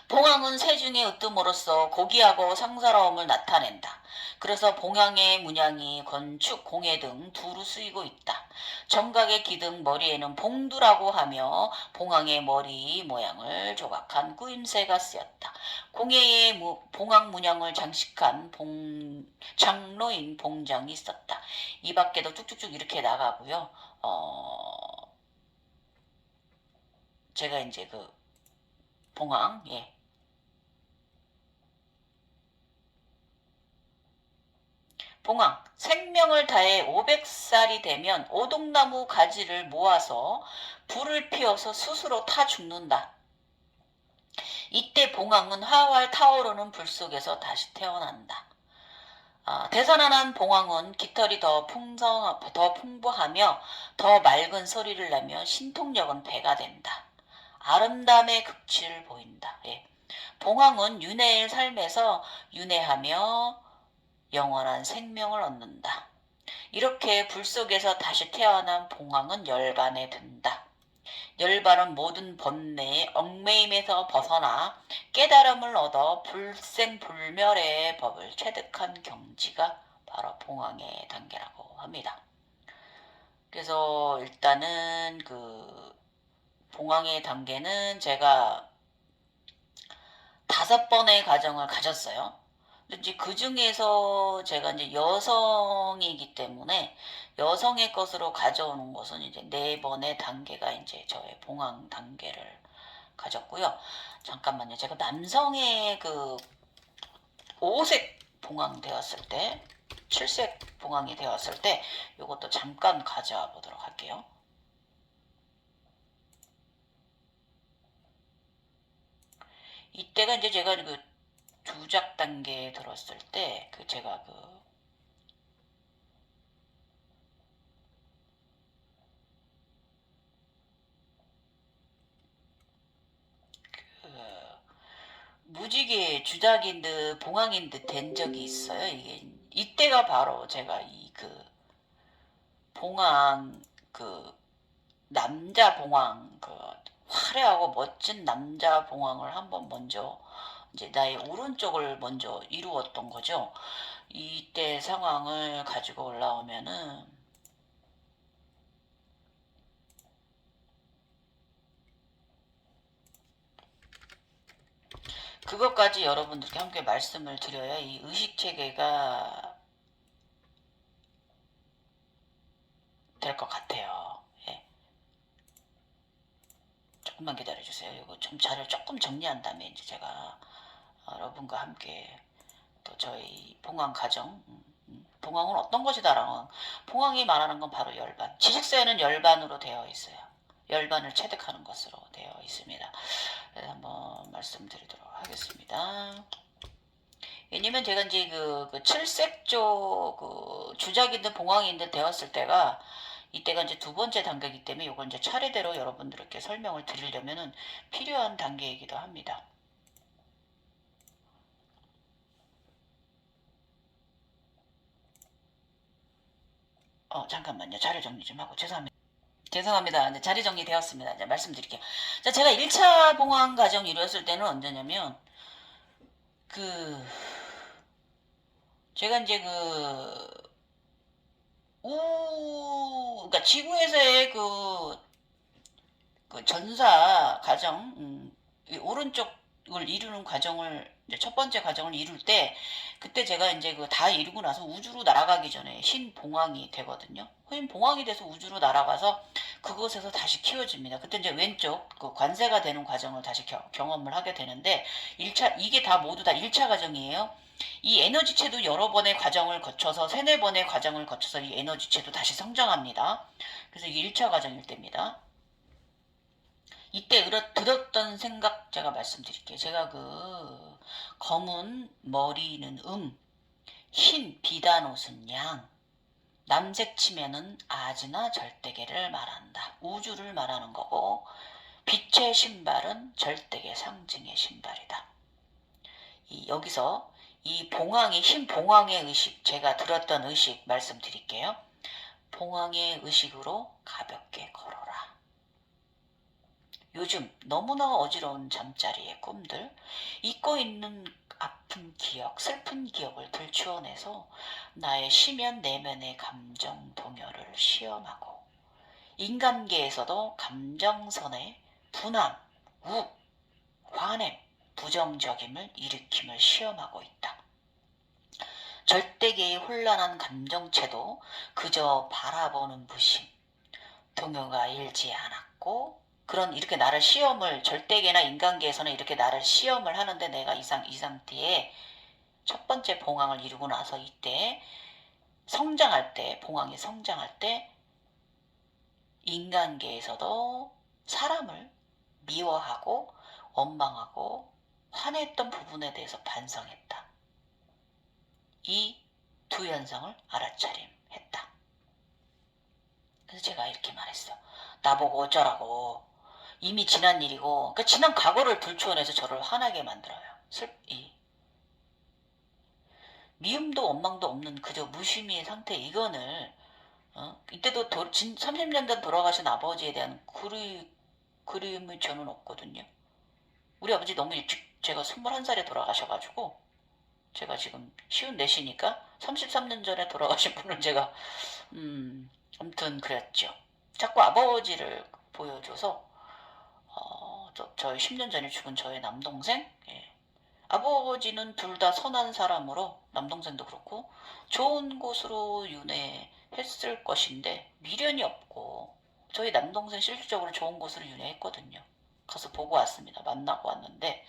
봉황은 세중의 으뜸으로써 고귀하고 상사로움을 나타낸다. 그래서 봉황의 문양이 건축, 공예 등 두루 쓰이고 있다. 정각의 기둥 머리에는 봉두라고 하며 봉황의 머리 모양을 조각한 꾸임새가 쓰였다. 공예의 봉황 문양을 장식한 장로인 봉장이 있었다. 이 밖에도 쭉쭉쭉 이렇게 나가고요. 제가 이제 그 봉황, 예. 봉황, 생명을 다해 500살이 되면 오동나무 가지를 모아서 불을 피워서 스스로 타 죽는다. 이때 봉황은 활활 타오르는 불 속에서 다시 태어난다. 대선한 봉황은 깃털이 더 풍부하며 더 맑은 소리를 내며 신통력은 배가 된다. 아름다움의 극치를 보인다. 예. 봉황은 윤회의 삶에서 윤회하며 영원한 생명을 얻는다. 이렇게 불 속에서 다시 태어난 봉황은 열반에 든다. 열반은 모든 번뇌의 얽매임에서 벗어나 깨달음을 얻어 불생불멸의 법을 체득한 경지가 바로 봉황의 단계라고 합니다. 그래서 일단은 그 봉황의 단계는 제가 5번의 과정을 가졌어요. 이제 그 중에서 제가 이제 여성이기 때문에 여성의 것으로 가져오는 것은 이제 4번의 단계가 이제 저의 봉황 단계를 가졌고요. 잠깐만요. 제가 남성의 그 5색 봉황 되었을 때, 7색 봉황이 되었을 때, 이것도 잠깐 가져와 보도록 할게요. 이때가 이제 제가 그 주작 단계에 들었을 때, 그 제가 무지개 주작인 듯 봉황인 듯 된 적이 있어요. 이때가 바로 제가 이 그 봉황 그 남자 봉황 그 화려하고 멋진 남자 봉황을 한번 먼저 이제 나의 오른쪽을 먼저 이루었던 거죠. 이때 상황을 가지고 올라오면은 그것까지 여러분들께 함께 말씀을 드려야 이 의식체계가 될 것 같아요. 예. 조금만 기다려주세요. 이거 좀 자료 조금 정리한 다음에 이제 제가 여러분과 함께 또 저희 봉황 가정, 봉황은 어떤 것이다라는 봉황이 말하는 건 바로 열반. 지식세는 열반으로 되어 있어요. 열반을 체득하는 것으로 되어 있습니다. 한번 말씀드리도록 하겠습니다. 왜냐면 제가 이제 그 칠색조 주작이든 봉황이든 되었을 때가 이때가 이제 2번째 단계이기 때문에 이걸 이제 차례대로 여러분들께 설명을 드리려면은 필요한 단계이기도 합니다. 잠깐만요. 자료 정리 좀 하고 죄송합니다. 이제 자리 정리되었습니다. 이제 말씀드릴게요. 자, 제가 1차 봉황 과정 이루었을 때는 언제냐면 제가 이제 그러니까 지구에서의 그 전사 과정, 오른쪽을 이루는 과정을, 이제 첫 번째 과정을 이룰 때, 그때 제가 이제 다 이루고 나서 우주로 날아가기 전에 흰 봉황이 되거든요. 흰 봉황이 돼서 우주로 날아가서 그곳에서 다시 키워집니다. 그때 이제 왼쪽 그 관세가 되는 과정을 다시 경험을 하게 되는데, 이게 다 모두 다 1차 과정이에요. 이 에너지체도 여러 번의 과정을 거쳐서 3-4번의 과정을 거쳐서 이 에너지체도 다시 성장합니다. 그래서 이게 1차 과정일 때입니다. 이때 들었던 생각 제가 말씀드릴게요. 제가 검은 머리는 흰 비단 옷은 양, 남색 치면은 아즈나 절대계를 말한다. 우주를 말하는 거고, 빛의 신발은 절대계 상징의 신발이다. 여기서 이 흰 봉황의 의식, 제가 들었던 의식 말씀드릴게요. 봉황의 의식으로 가볍게 걸어라. 요즘 너무나 어지러운 잠자리의 꿈들, 잊고 있는 아픈 기억, 슬픈 기억을 들추어내서 나의 심연 내면의 감정 동요를 시험하고 인간계에서도 감정선의 분함, 욱, 화냄, 부정적임을 일으킴을 시험하고 있다. 절대계의 혼란한 감정체도 그저 바라보는 무심, 동요가 일지 않았고, 그런 이렇게 나를 시험을, 절대계나 인간계에서는 이렇게 나를 시험을 하는데, 내가 이 상태에 첫 번째 봉황을 이루고 나서 이때 성장할 때, 봉황이 성장할 때 인간계에서도 사람을 미워하고 원망하고 화냈던 부분에 대해서 반성했다. 이 두 현상을 알아차림했다. 그래서 제가 이렇게 말했어. 나보고 어쩌라고. 이미 지난 일이고, 그러니까 지난 과거를 불추어내서 저를 화나게 만들어요. 미움도 원망도 없는 그저 무심의 상태, 이거를 이때도 30년 전 돌아가신 아버지에 대한 그리움이 저는 없거든요. 우리 아버지 너무 일찍, 제가 21살에 돌아가셔가지고, 제가 지금 54시니까 33년 전에 돌아가신 분을 제가 아무튼 그랬죠. 자꾸 아버지를 보여줘서 저희 10년 전에 죽은 저의 남동생, 예. 아버지는 둘 다 선한 사람으로, 남동생도 그렇고 좋은 곳으로 윤회했을 것인데 미련이 없고, 저희 남동생 실질적으로 좋은 곳으로 윤회했거든요. 가서 보고 왔습니다. 만나고 왔는데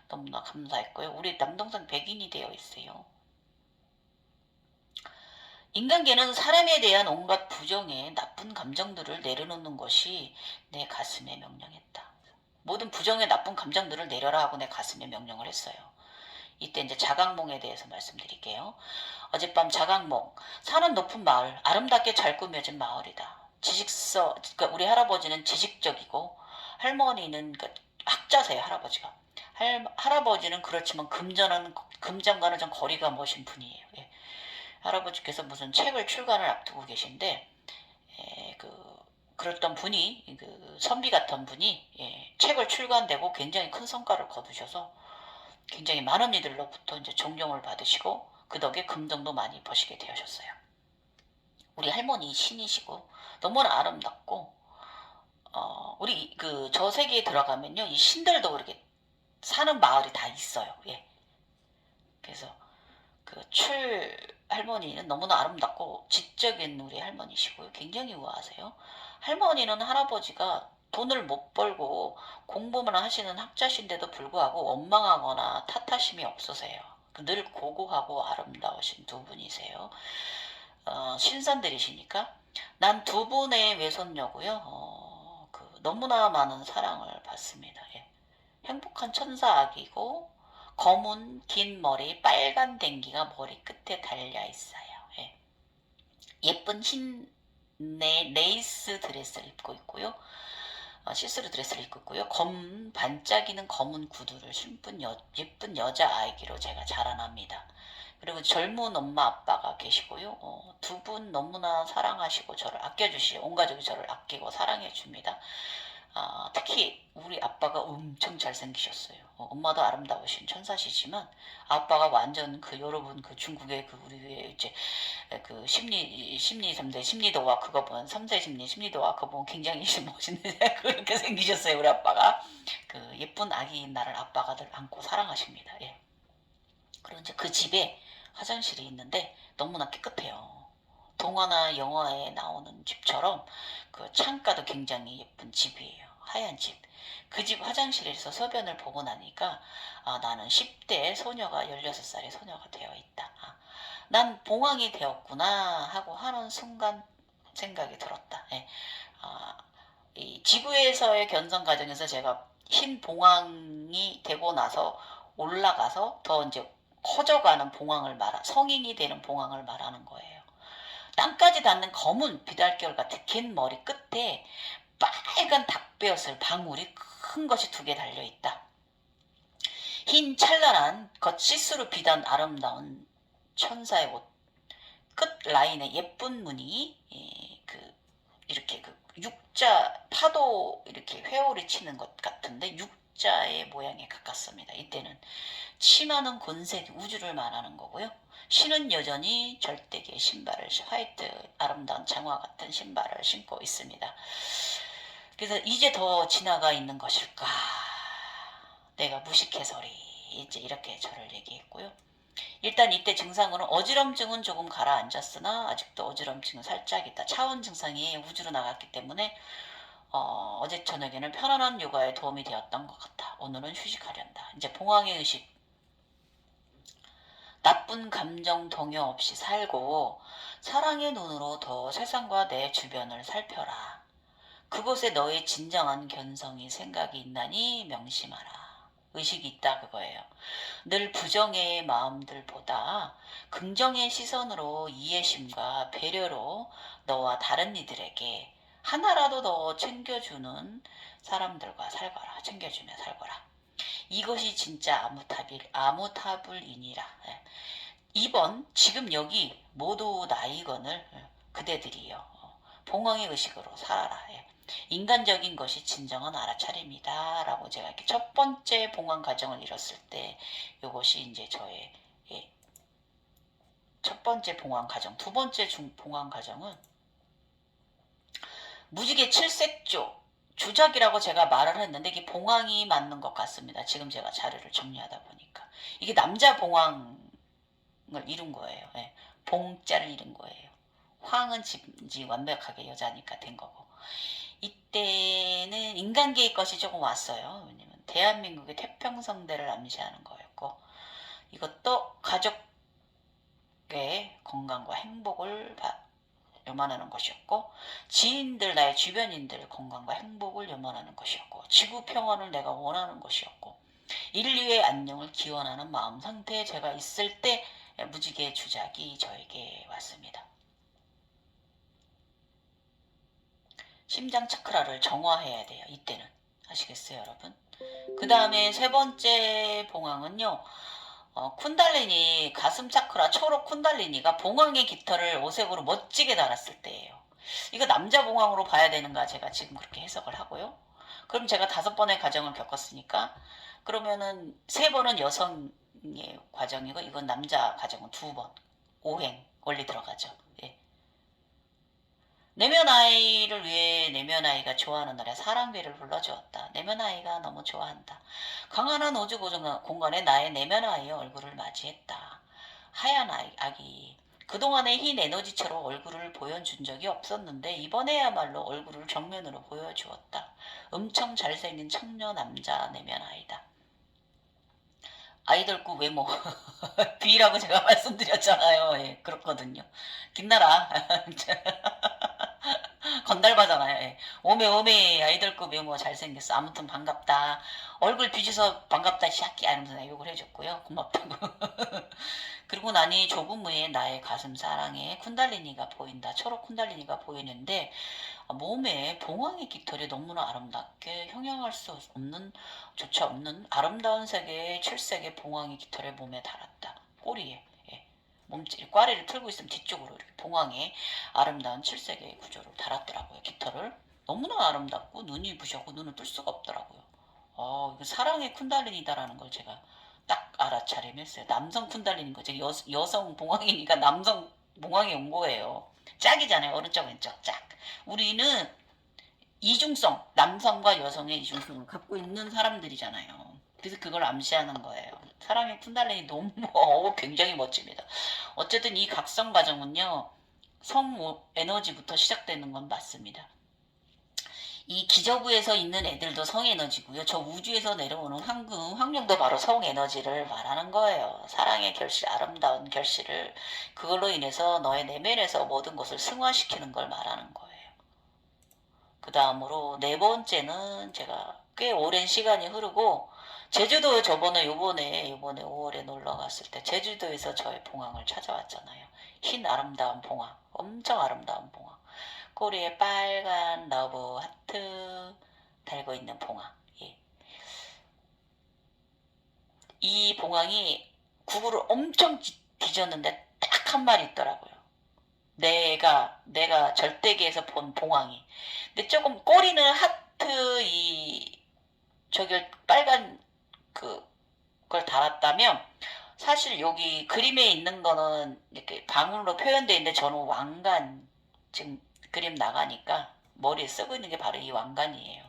너무나 감사했고요. 우리 남동생 백인이 되어 있어요. 인간계는 사람에 대한 온갖 부정에 나쁜 감정들을 내려놓는 것이 내 가슴에 명령했다. 모든 부정의 나쁜 감정들을 내려라 하고 내 가슴에 명령을 했어요. 이때 이제 자각몽에 대해서 말씀드릴게요. 어젯밤 자각몽. 산은 높은 마을, 아름답게 잘 꾸며진 마을이다. 그러니까 우리 할아버지는 지식적이고 할머니는 학자세요. 할아버지가. 할아버지는 그렇지만 금전과는 좀 거리가 머신 분이에요. 예. 할아버지께서 무슨 책을 출간을 앞두고 계신데, 그랬던 분이, 선비 같은 분이, 책을 출간되고 굉장히 큰 성과를 거두셔서 굉장히 많은 이들로부터 이제 존경을 받으시고, 그 덕에 금전도 많이 버시게 되셨어요. 우리 할머니 신이시고, 너무나 아름답고, 우리 저 세계에 들어가면요, 이 신들도 그렇게 사는 마을이 다 있어요. 예. 그래서 출 할머니는 너무나 아름답고 지적인 우리 할머니시고요. 굉장히 우아하세요. 할머니는 할아버지가 돈을 못 벌고 공부만 하시는 학자신데도 불구하고 원망하거나 탓하심이 없으세요. 늘 고고하고 아름다우신 두 분이세요. 신산들이시니까. 난 두 분의 외손녀고요. 너무나 많은 사랑을 받습니다. 예. 행복한 천사 아기고 검은 긴 머리, 빨간 댕기가 머리 끝에 달려 있어요. 예. 예쁜 흰 레이스 드레스를 입고 있고요. 시스루 드레스를 입고 있고요. 반짝이는 검은 구두를 신은 예쁜 여자아이기로 제가 자라납니다. 그리고 젊은 엄마 아빠가 계시고요. 두 분 너무나 사랑하시고 저를 아껴주시고, 온 가족이 저를 아끼고 사랑해줍니다. 특히 우리 아빠가 엄청 잘생기셨어요. 엄마도 아름다우신 천사시지만 아빠가 완전 여러분 중국의 우리 이제 심리 3대 심리도와 그거 보면 3대 심리도와 그거 보면 굉장히 멋있는 그렇게 생기셨어요. 우리 아빠가 예쁜 아기인 나를 아빠가 늘 안고 사랑하십니다. 예. 그리고 이제 그 집에 화장실이 있는데 너무나 깨끗해요. 동화나 영화에 나오는 집처럼 창가도 굉장히 예쁜 집이에요. 하얀 집. 그 집 화장실에서 소변을 보고 나니까 나는 10대 소녀가 16살의 소녀가 되어 있다. 난 봉황이 되었구나 하고 하는 순간 생각이 들었다. 예. 이 지구에서의 견성 과정에서 제가 흰 봉황이 되고 나서 올라가서 더 이제 커져가는 성인이 되는 봉황을 말하는 거예요. 땅까지 닿는 검은 비달결 같은 긴 머리 끝에 빨간 닭뼈슬 방울이 큰 것이 2개 달려있다. 흰 찬란한 시스루 비단 아름다운 천사의 옷 끝 라인에 예쁜 무늬, 이렇게 육자 파도 이렇게 회오리 치는 것 같은데 육자의 모양에 가깝습니다. 이때는 치마는 곤색 우주를 말하는 거고요. 신은 여전히 절대계 신발을, 화이트 아름다운 장화 같은 신발을 신고 있습니다. 그래서 이제 더 지나가 있는 것일까? 내가 무식해서리. 이제 이렇게 저를 얘기했고요. 일단 이때 증상으로는 어지럼증은 조금 가라앉았으나 아직도 어지럼증은 살짝 있다. 차원 증상이 우주로 나갔기 때문에 어제 저녁에는 편안한 요가에 도움이 되었던 것 같아. 오늘은 휴식하련다. 이제 봉황의 의식. 나쁜 감정 동요 없이 살고 사랑의 눈으로 더 세상과 내 주변을 살펴라. 그곳에 너의 진정한 견성이 생각이 있나니 명심하라. 의식이 있다 그거예요. 늘 부정의 마음들보다 긍정의 시선으로 이해심과 배려로 너와 다른 이들에게 하나라도 더 챙겨주는 사람들과 살거라. 챙겨주며 살거라. 이것이 진짜 아무타불이니라. 2번 지금 여기 모두 나이건을 그대들이요. 봉황의 의식으로 살아라. 인간적인 것이 진정한 알아차림이다. 라고 제가 이렇게 첫 번째 봉황 과정을 이뤘을 때 이것이 이제 저의 첫 번째 봉황 과정. 두 번째 봉황 과정은 무지개 칠색조 주작이라고 제가 말을 했는데 이게 봉황이 맞는 것 같습니다. 지금 제가 자료를 정리하다 보니까 이게 남자 봉황을 이룬 거예요. 봉자를 이룬 거예요. 황은 지 완벽하게 여자니까 된 거고. 이때는 인간계의 것이 조금 왔어요. 왜냐면 대한민국의 태평성대를 암시하는 거였고 이것도 가족의 건강과 행복을 염원하는 것이었고 지인들 나의 주변인들 건강과 행복을 염원하는 것이었고 지구 평화를 내가 원하는 것이었고 인류의 안녕을 기원하는 마음 상태에 제가 있을 때 무지개 주작이 저에게 왔습니다. 심장 차크라를 정화해야 돼요. 이때는. 아시겠어요 여러분? 그 다음에 세 번째 봉황은요. 쿤달리니 가슴 차크라 초록 쿤달리니가 봉황의 깃털을 오색으로 멋지게 달았을 때예요. 이거 남자 봉황으로 봐야 되는가 제가 지금 그렇게 해석을 하고요. 그럼 제가 5번의 과정을 겪었으니까 그러면은 3번은 여성의 과정이고 이건 남자 과정은 2번. 오행 원리 들어가죠. 예. 내면아이를 위해 내면아이가 좋아하는 노래 사랑비를 불러주었다. 내면아이가 너무 좋아한다. 강한한 우주 공간에 나의 내면아이의 얼굴을 맞이했다. 하얀 아기. 그동안의 흰 에너지처럼 얼굴을 보여준 적이 없었는데 이번에야말로 얼굴을 정면으로 보여주었다. 엄청 잘생긴 청년 남자 내면아이다. 아이돌급 외모 B라고 제가 말씀드렸잖아요. 예, 그렇거든요. 김나라 건달바잖아요. 예. 오메 아이돌급 외모 잘생겼어. 아무튼 반갑다. 얼굴 비주서 반갑다 시작기 이러면서 욕을 해줬고요. 고맙다고. 그리고 나니 조금 후에 나의 가슴 사랑에 쿤달리니가 보인다. 초록 쿤달리니가 보이는데 몸에 봉황의 깃털이 너무나 아름답게 형용할 수 없는 조차 없는 아름다운 색의 칠색의 봉황의 깃털을 몸에 달았다. 꼬리에. 몸질 꽈리를 틀고 있으면 뒤쪽으로 이렇게 봉황의 아름다운 칠색의 구조를 달았더라고요. 깃털을 너무나 아름답고 눈이 부셔고 눈을 뜰 수가 없더라고요. 이거 사랑의 쿤달린이다라는 걸 제가 딱 알아차림했어요. 남성 쿤달린인 거죠. 여성 봉황이니까 남성 봉황이 온 거예요. 짝이잖아요. 오른쪽 왼쪽 짝. 우리는 이중성, 남성과 여성의 이중성을 갖고 있는 사람들이잖아요. 그래서 그걸 암시하는 거예요. 사랑의 쿤달린이 너무 굉장히 멋집니다. 어쨌든 이 각성 과정은요. 성 에너지부터 시작되는 건 맞습니다. 이 기저부에서 있는 애들도 성에너지고요. 저 우주에서 내려오는 황룡도 바로 성에너지를 말하는 거예요. 사랑의 결실, 아름다운 결실을 그걸로 인해서 너의 내면에서 모든 것을 승화시키는 걸 말하는 거예요. 그 다음으로 4번째는 제가 꽤 오랜 시간이 흐르고 제주도에 요번에 5월에 놀러 갔을 때 제주도에서 저의 봉황을 찾아왔잖아요. 흰 아름다운 봉황, 엄청 아름다운 봉황. 꼬리에 빨간 러브 하트 달고 있는 봉황. 예. 이 봉황이 구구를 엄청 뒤졌는데 딱 한 마리 있더라고요. 내가 절대계에서 본 봉황이. 근데 조금 꼬리는 하트 저기 빨간 그걸 달았다면 사실 여기 그림에 있는 거는 이렇게 방으로 표현되어 있는데 저는 왕관, 지금 그림 나가니까 머리에 쓰고 있는 게 바로 이 왕관이에요.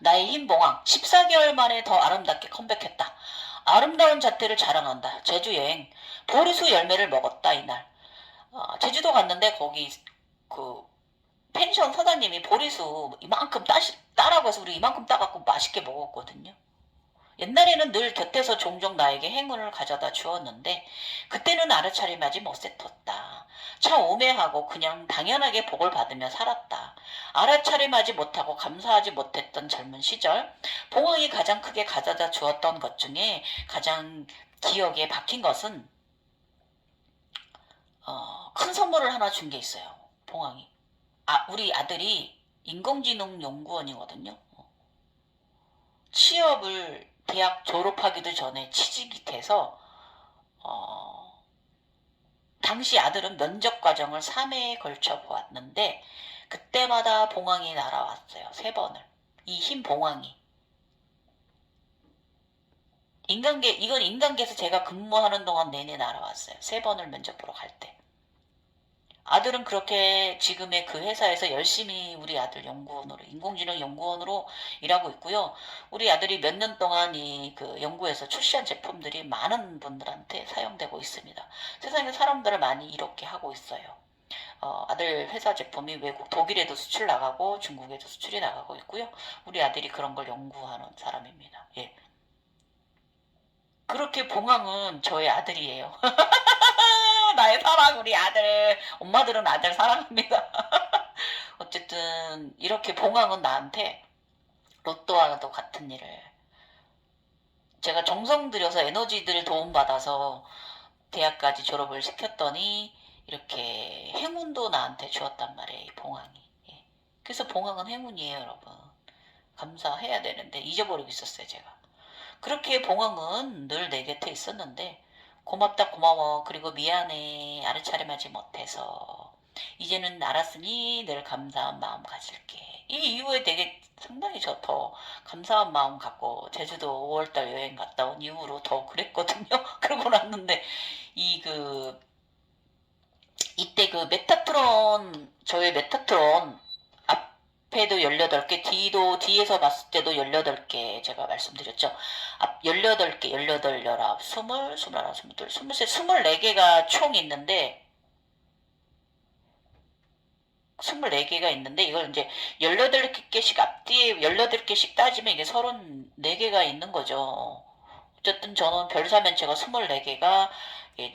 나의 흰 봉황 14개월 만에 더 아름답게 컴백했다. 아름다운 자태를 자랑한다. 제주 여행 보리수 열매를 먹었다 이날. 제주도 갔는데 거기 그 펜션 사장님이 보리수 이만큼 따라고 해서 우리 이만큼 따갖고 맛있게 먹었거든요. 옛날에는 늘 곁에서 종종 나에게 행운을 가져다 주었는데 그때는 알아차림하지 못했었다. 참 우매하고 그냥 당연하게 복을 받으며 살았다. 알아차림하지 못하고 감사하지 못했던 젊은 시절 봉황이 가장 크게 가져다 주었던 것 중에 가장 기억에 박힌 것은 큰 선물을 하나 준 게 있어요. 봉황이. 우리 아들이 인공지능 연구원이거든요. 취업을 대학 졸업하기도 전에 취직이 돼서 당시 아들은 면접 과정을 3회에 걸쳐 보았는데 그때마다 봉황이 날아왔어요. 3번을. 이 흰 봉황이. 이건 인간계에서 제가 근무하는 동안 내내 날아왔어요. 3번을 면접 보러 갈 때. 아들은 그렇게 지금의 그 회사에서 열심히 우리 아들 연구원으로, 인공지능 연구원으로 일하고 있고요. 우리 아들이 몇 년 동안 그 연구에서 출시한 제품들이 많은 분들한테 사용되고 있습니다. 세상에 사람들을 많이 이렇게 하고 있어요. 아들 회사 제품이 외국 독일에도 수출 나가고 중국에도 수출이 나가고 있고요. 우리 아들이 그런 걸 연구하는 사람입니다. 예. 그렇게 봉황은 저의 아들이에요. 나의 사랑 우리 아들. 엄마들은 아들 사랑합니다. 어쨌든 이렇게 봉황은 나한테 로또와도 같은 일을, 제가 정성 들여서 에너지들 도움받아서 대학까지 졸업을 시켰더니 이렇게 행운도 나한테 주었단 말이에요. 이 봉황이. 예. 그래서 봉황은 행운이에요, 여러분. 감사해야 되는데 잊어버리고 있었어요, 제가. 그렇게 봉황은 늘 내 곁에 있었는데 고맙다 고마워 그리고 미안해 알아차림하지 못해서 이제는 알았으니 늘 감사한 마음 가질게. 이 이후에 되게 상당히 저 더 감사한 마음 갖고 제주도 5월달 여행 갔다 온 이후로 더 그랬거든요. 그러고 났는데 이 이때 그 메타트론, 저의 메타트론 앞에도 18개, 뒤에서 봤을 때도 18개 제가 말씀드렸죠. 앞 18개, 18, 19, 20, 21, 22, 23, 24개가 총 있는데 24개가 있는데 이걸 이제 18개씩 앞뒤에 18개씩 따지면 이게 34개가 있는 거죠. 어쨌든 저는 별사면체가 24개가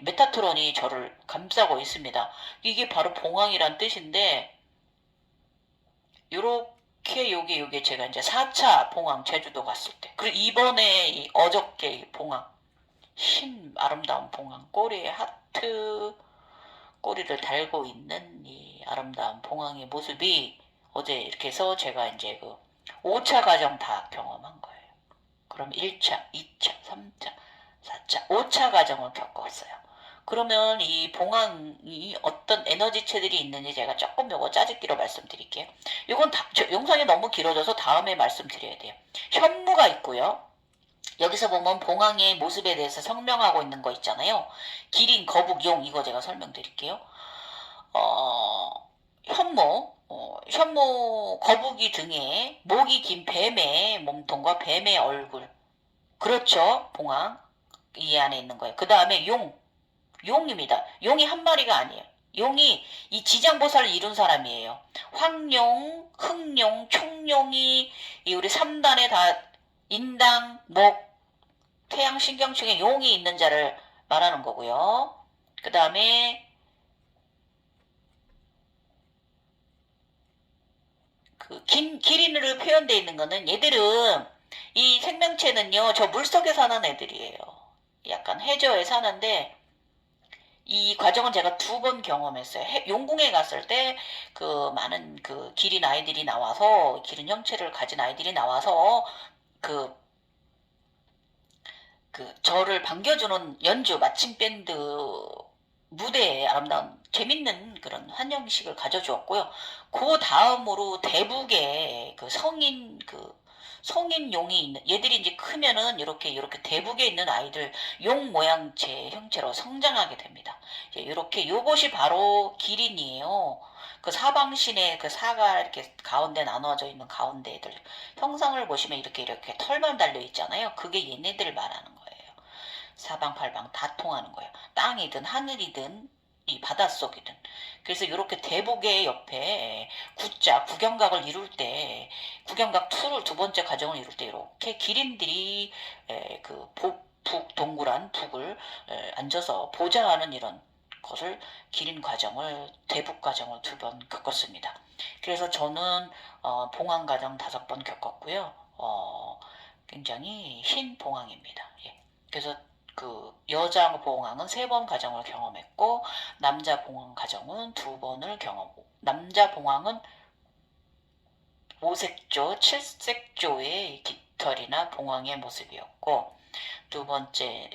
메타트론이 저를 감싸고 있습니다. 이게 바로 봉황이란 뜻인데 요렇게 요게 제가 이제 4차 봉황 제주도 갔을 때, 그리고 이번에 어저께 봉황, 흰 아름다운 봉황, 꼬리에 하트 꼬리를 달고 있는 이 아름다운 봉황의 모습이 어제 이렇게 해서 제가 이제 그 5차 과정 다 경험한 거예요. 그럼 1차, 2차, 3차, 4차, 5차 과정을 겪었어요. 그러면 이 봉황이 어떤 에너지체들이 있는지 제가 조금 요거 짜집기로 말씀드릴게요. 요건 영상이 너무 길어져서 다음에 말씀드려야 돼요. 현무가 있고요. 여기서 보면 봉황의 모습에 대해서 설명하고 있는 거 있잖아요. 기린, 거북, 용, 이거 제가 설명드릴게요. 현무, 거북이 등에 목이 긴 뱀의 몸통과 뱀의 얼굴. 그렇죠, 봉황. 이 안에 있는 거예요. 그 다음에 용입니다. 용이 한 마리가 아니에요. 용이 이 지장보살을 이룬 사람이에요. 황용, 흑용, 총용이 우리 3단에 다 인당, 목, 태양, 신경층에 용이 있는 자를 말하는 거고요. 그 다음에 그 기린으로 표현되어 있는 거는, 얘들은 이 생명체는요 저 물속에 사는 애들이에요. 약간 해저에 사는데 이 과정은 제가 2번 경험했어요. 용궁에 갔을 때 그 많은 그 기린 아이들이 나와서, 기린 형체를 가진 아이들이 나와서 그 저를 반겨주는 연주 마침 밴드 무대에 아름다운 재밌는 그런 환영식을 가져주었고요. 그 다음으로 대북의 그 성인 그 성인 용이 있는, 얘들이 이제 크면은 이렇게 대북에 있는 아이들 용 모양체 형체로 성장하게 됩니다. 이렇게 요것이 바로 기린이에요. 그 사방신의 그 사가 이렇게 가운데 나눠져 있는 가운데 애들 형상을 보시면 이렇게 털만 달려 있잖아요. 그게 얘네들 말하는 거예요. 사방팔방 다 통하는 거예요. 땅이든 하늘이든 이 바닷속이든. 그래서 이렇게 대북의 옆에 구경각을 이룰 때, 구경각 2를 두 번째 과정을 이룰 때 이렇게 기린들이 그 북 동그란 북을 앉아서 보좌하는 이런 것을 기린 과정을 대북 과정을 2번 겪었습니다. 그래서 저는 봉황 과정 5번 겪었고요. 굉장히 흰 봉황입니다. 예. 그래서 그 여자 봉황은 3번 과정을 경험했고 남자 봉황 과정은 2번을 경험하고 남자 봉황은 5색조, 7색조의 깃털이나 봉황의 모습이었고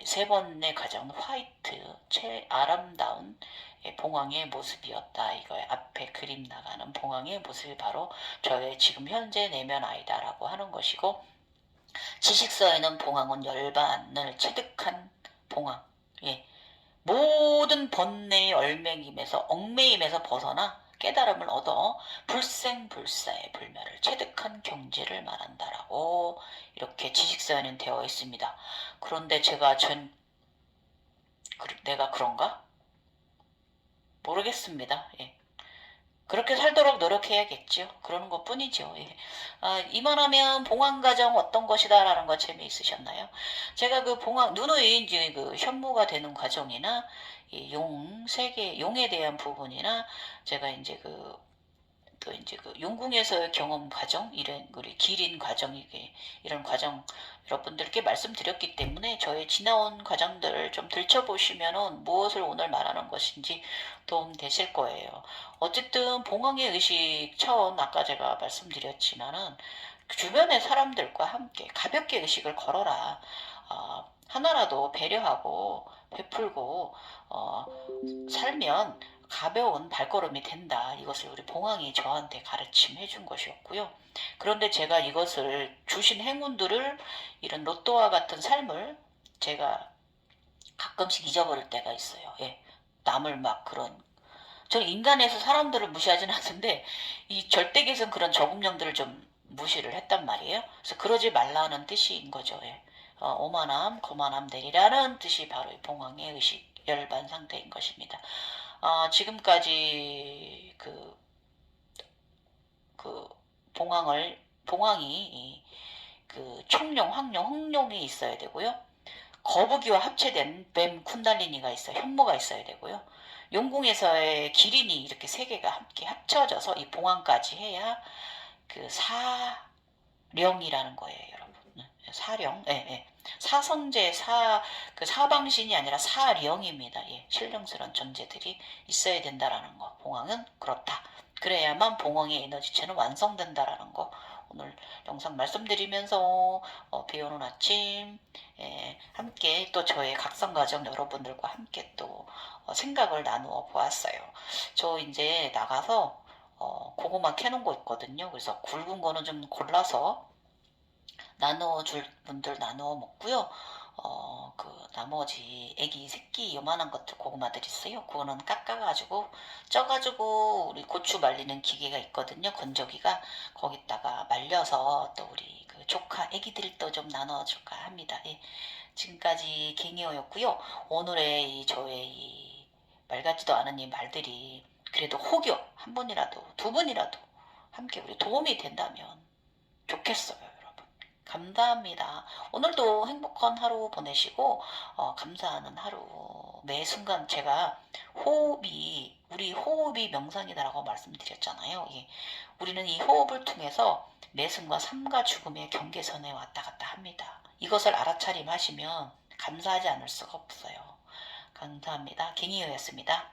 세 번의 과정은 화이트, 최 아름다운 봉황의 모습이었다. 이거에 앞에 그림 나가는 봉황의 모습이 바로 저의 지금 현재 내면 아이다라고 하는 것이고 지식서에는 봉황은 열반을 체득한 봉황, 예. 모든 번뇌의 얽매임에서 벗어나 깨달음을 얻어 불생불사의 불멸을 체득한 경지를 말한다라고 이렇게 지식서에는 되어 있습니다. 그런데 내가 그런가? 모르겠습니다. 예. 그렇게 살도록 노력해야겠죠. 그러는 것 뿐이죠. 예. 이만하면 봉황가정 어떤 것이다라는 거 재미있으셨나요? 제가 그 누누이 이제 그 현무가 되는 과정이나 용에 대한 부분이나 제가 이제 또 이제 그 용궁에서의 경험 과정, 우리 기린 과정, 이런 과정 여러분들께 말씀드렸기 때문에 저의 지나온 과정들을 좀 들춰보시면은 무엇을 오늘 말하는 것인지 도움 되실 거예요. 어쨌든 봉황의 의식 처음 아까 제가 말씀드렸지만은 주변의 사람들과 함께 가볍게 의식을 걸어라. 하나라도 배려하고 베풀고 살면 가벼운 발걸음이 된다. 이것을 우리 봉황이 저한테 가르침해 준 것이었고요. 그런데 제가 이것을 주신 행운들을 이런 로또와 같은 삶을 제가 가끔씩 잊어버릴 때가 있어요. 예. 남을 막 저는 인간에서 사람들을 무시하지는 않는데 이 절대계에서는 그런 저금령들을 좀 무시를 했단 말이에요. 그래서 그러지 말라는 뜻인 거죠. 예. 오만함, 거만함 내리라는 뜻이 바로 봉황의 의식, 열반 상태인 것입니다. 지금까지 봉황이 그 청룡, 황룡, 흑룡이 있어야 되고요. 거북이와 합체된 뱀 쿤달리니가 있어요. 현모가 있어야 되고요. 용궁에서의 기린이 이렇게 3개가 함께 합쳐져서 이 봉황까지 해야 그 사령이라는 거예요, 여러분. 사령, 예, 예. 사성제, 그 사방신이 아니라 사령입니다. 예, 신령스러운 존재들이 있어야 된다라는 거. 봉황은 그렇다. 그래야만 봉황의 에너지체는 완성된다라는 거. 오늘 영상 말씀드리면서 비 오는 아침 함께 또 저의 각성과정 여러분들과 함께 또 생각을 나누어 보았어요. 저 이제 나가서 고구마 캐놓은 거 있거든요. 그래서 굵은 거는 좀 골라서 나누어 줄 분들 나누어 먹고요. 그 나머지 애기 새끼 요만한 것들 고구마들 있어요. 그거는 깎아가지고 쪄가지고 우리 고추 말리는 기계가 있거든요. 건조기가 거기다가 말려서 또 우리 그 조카 애기들도 좀 나눠줄까 합니다. 예. 지금까지 갱이어였고요. 오늘의 저의 이 말 같지도 않은 이 말들이 그래도 혹여 한 분이라도 두 분이라도 함께 우리 도움이 된다면 좋겠어요. 감사합니다. 오늘도 행복한 하루 보내시고 감사하는 하루 매 순간 제가 우리 호흡이 명상이다라고 말씀드렸잖아요. 예. 우리는 이 호흡을 통해서 매 순간 삶과 죽음의 경계선에 왔다 갔다 합니다. 이것을 알아차림하시면 감사하지 않을 수가 없어요. 감사합니다. 갱이유였습니다.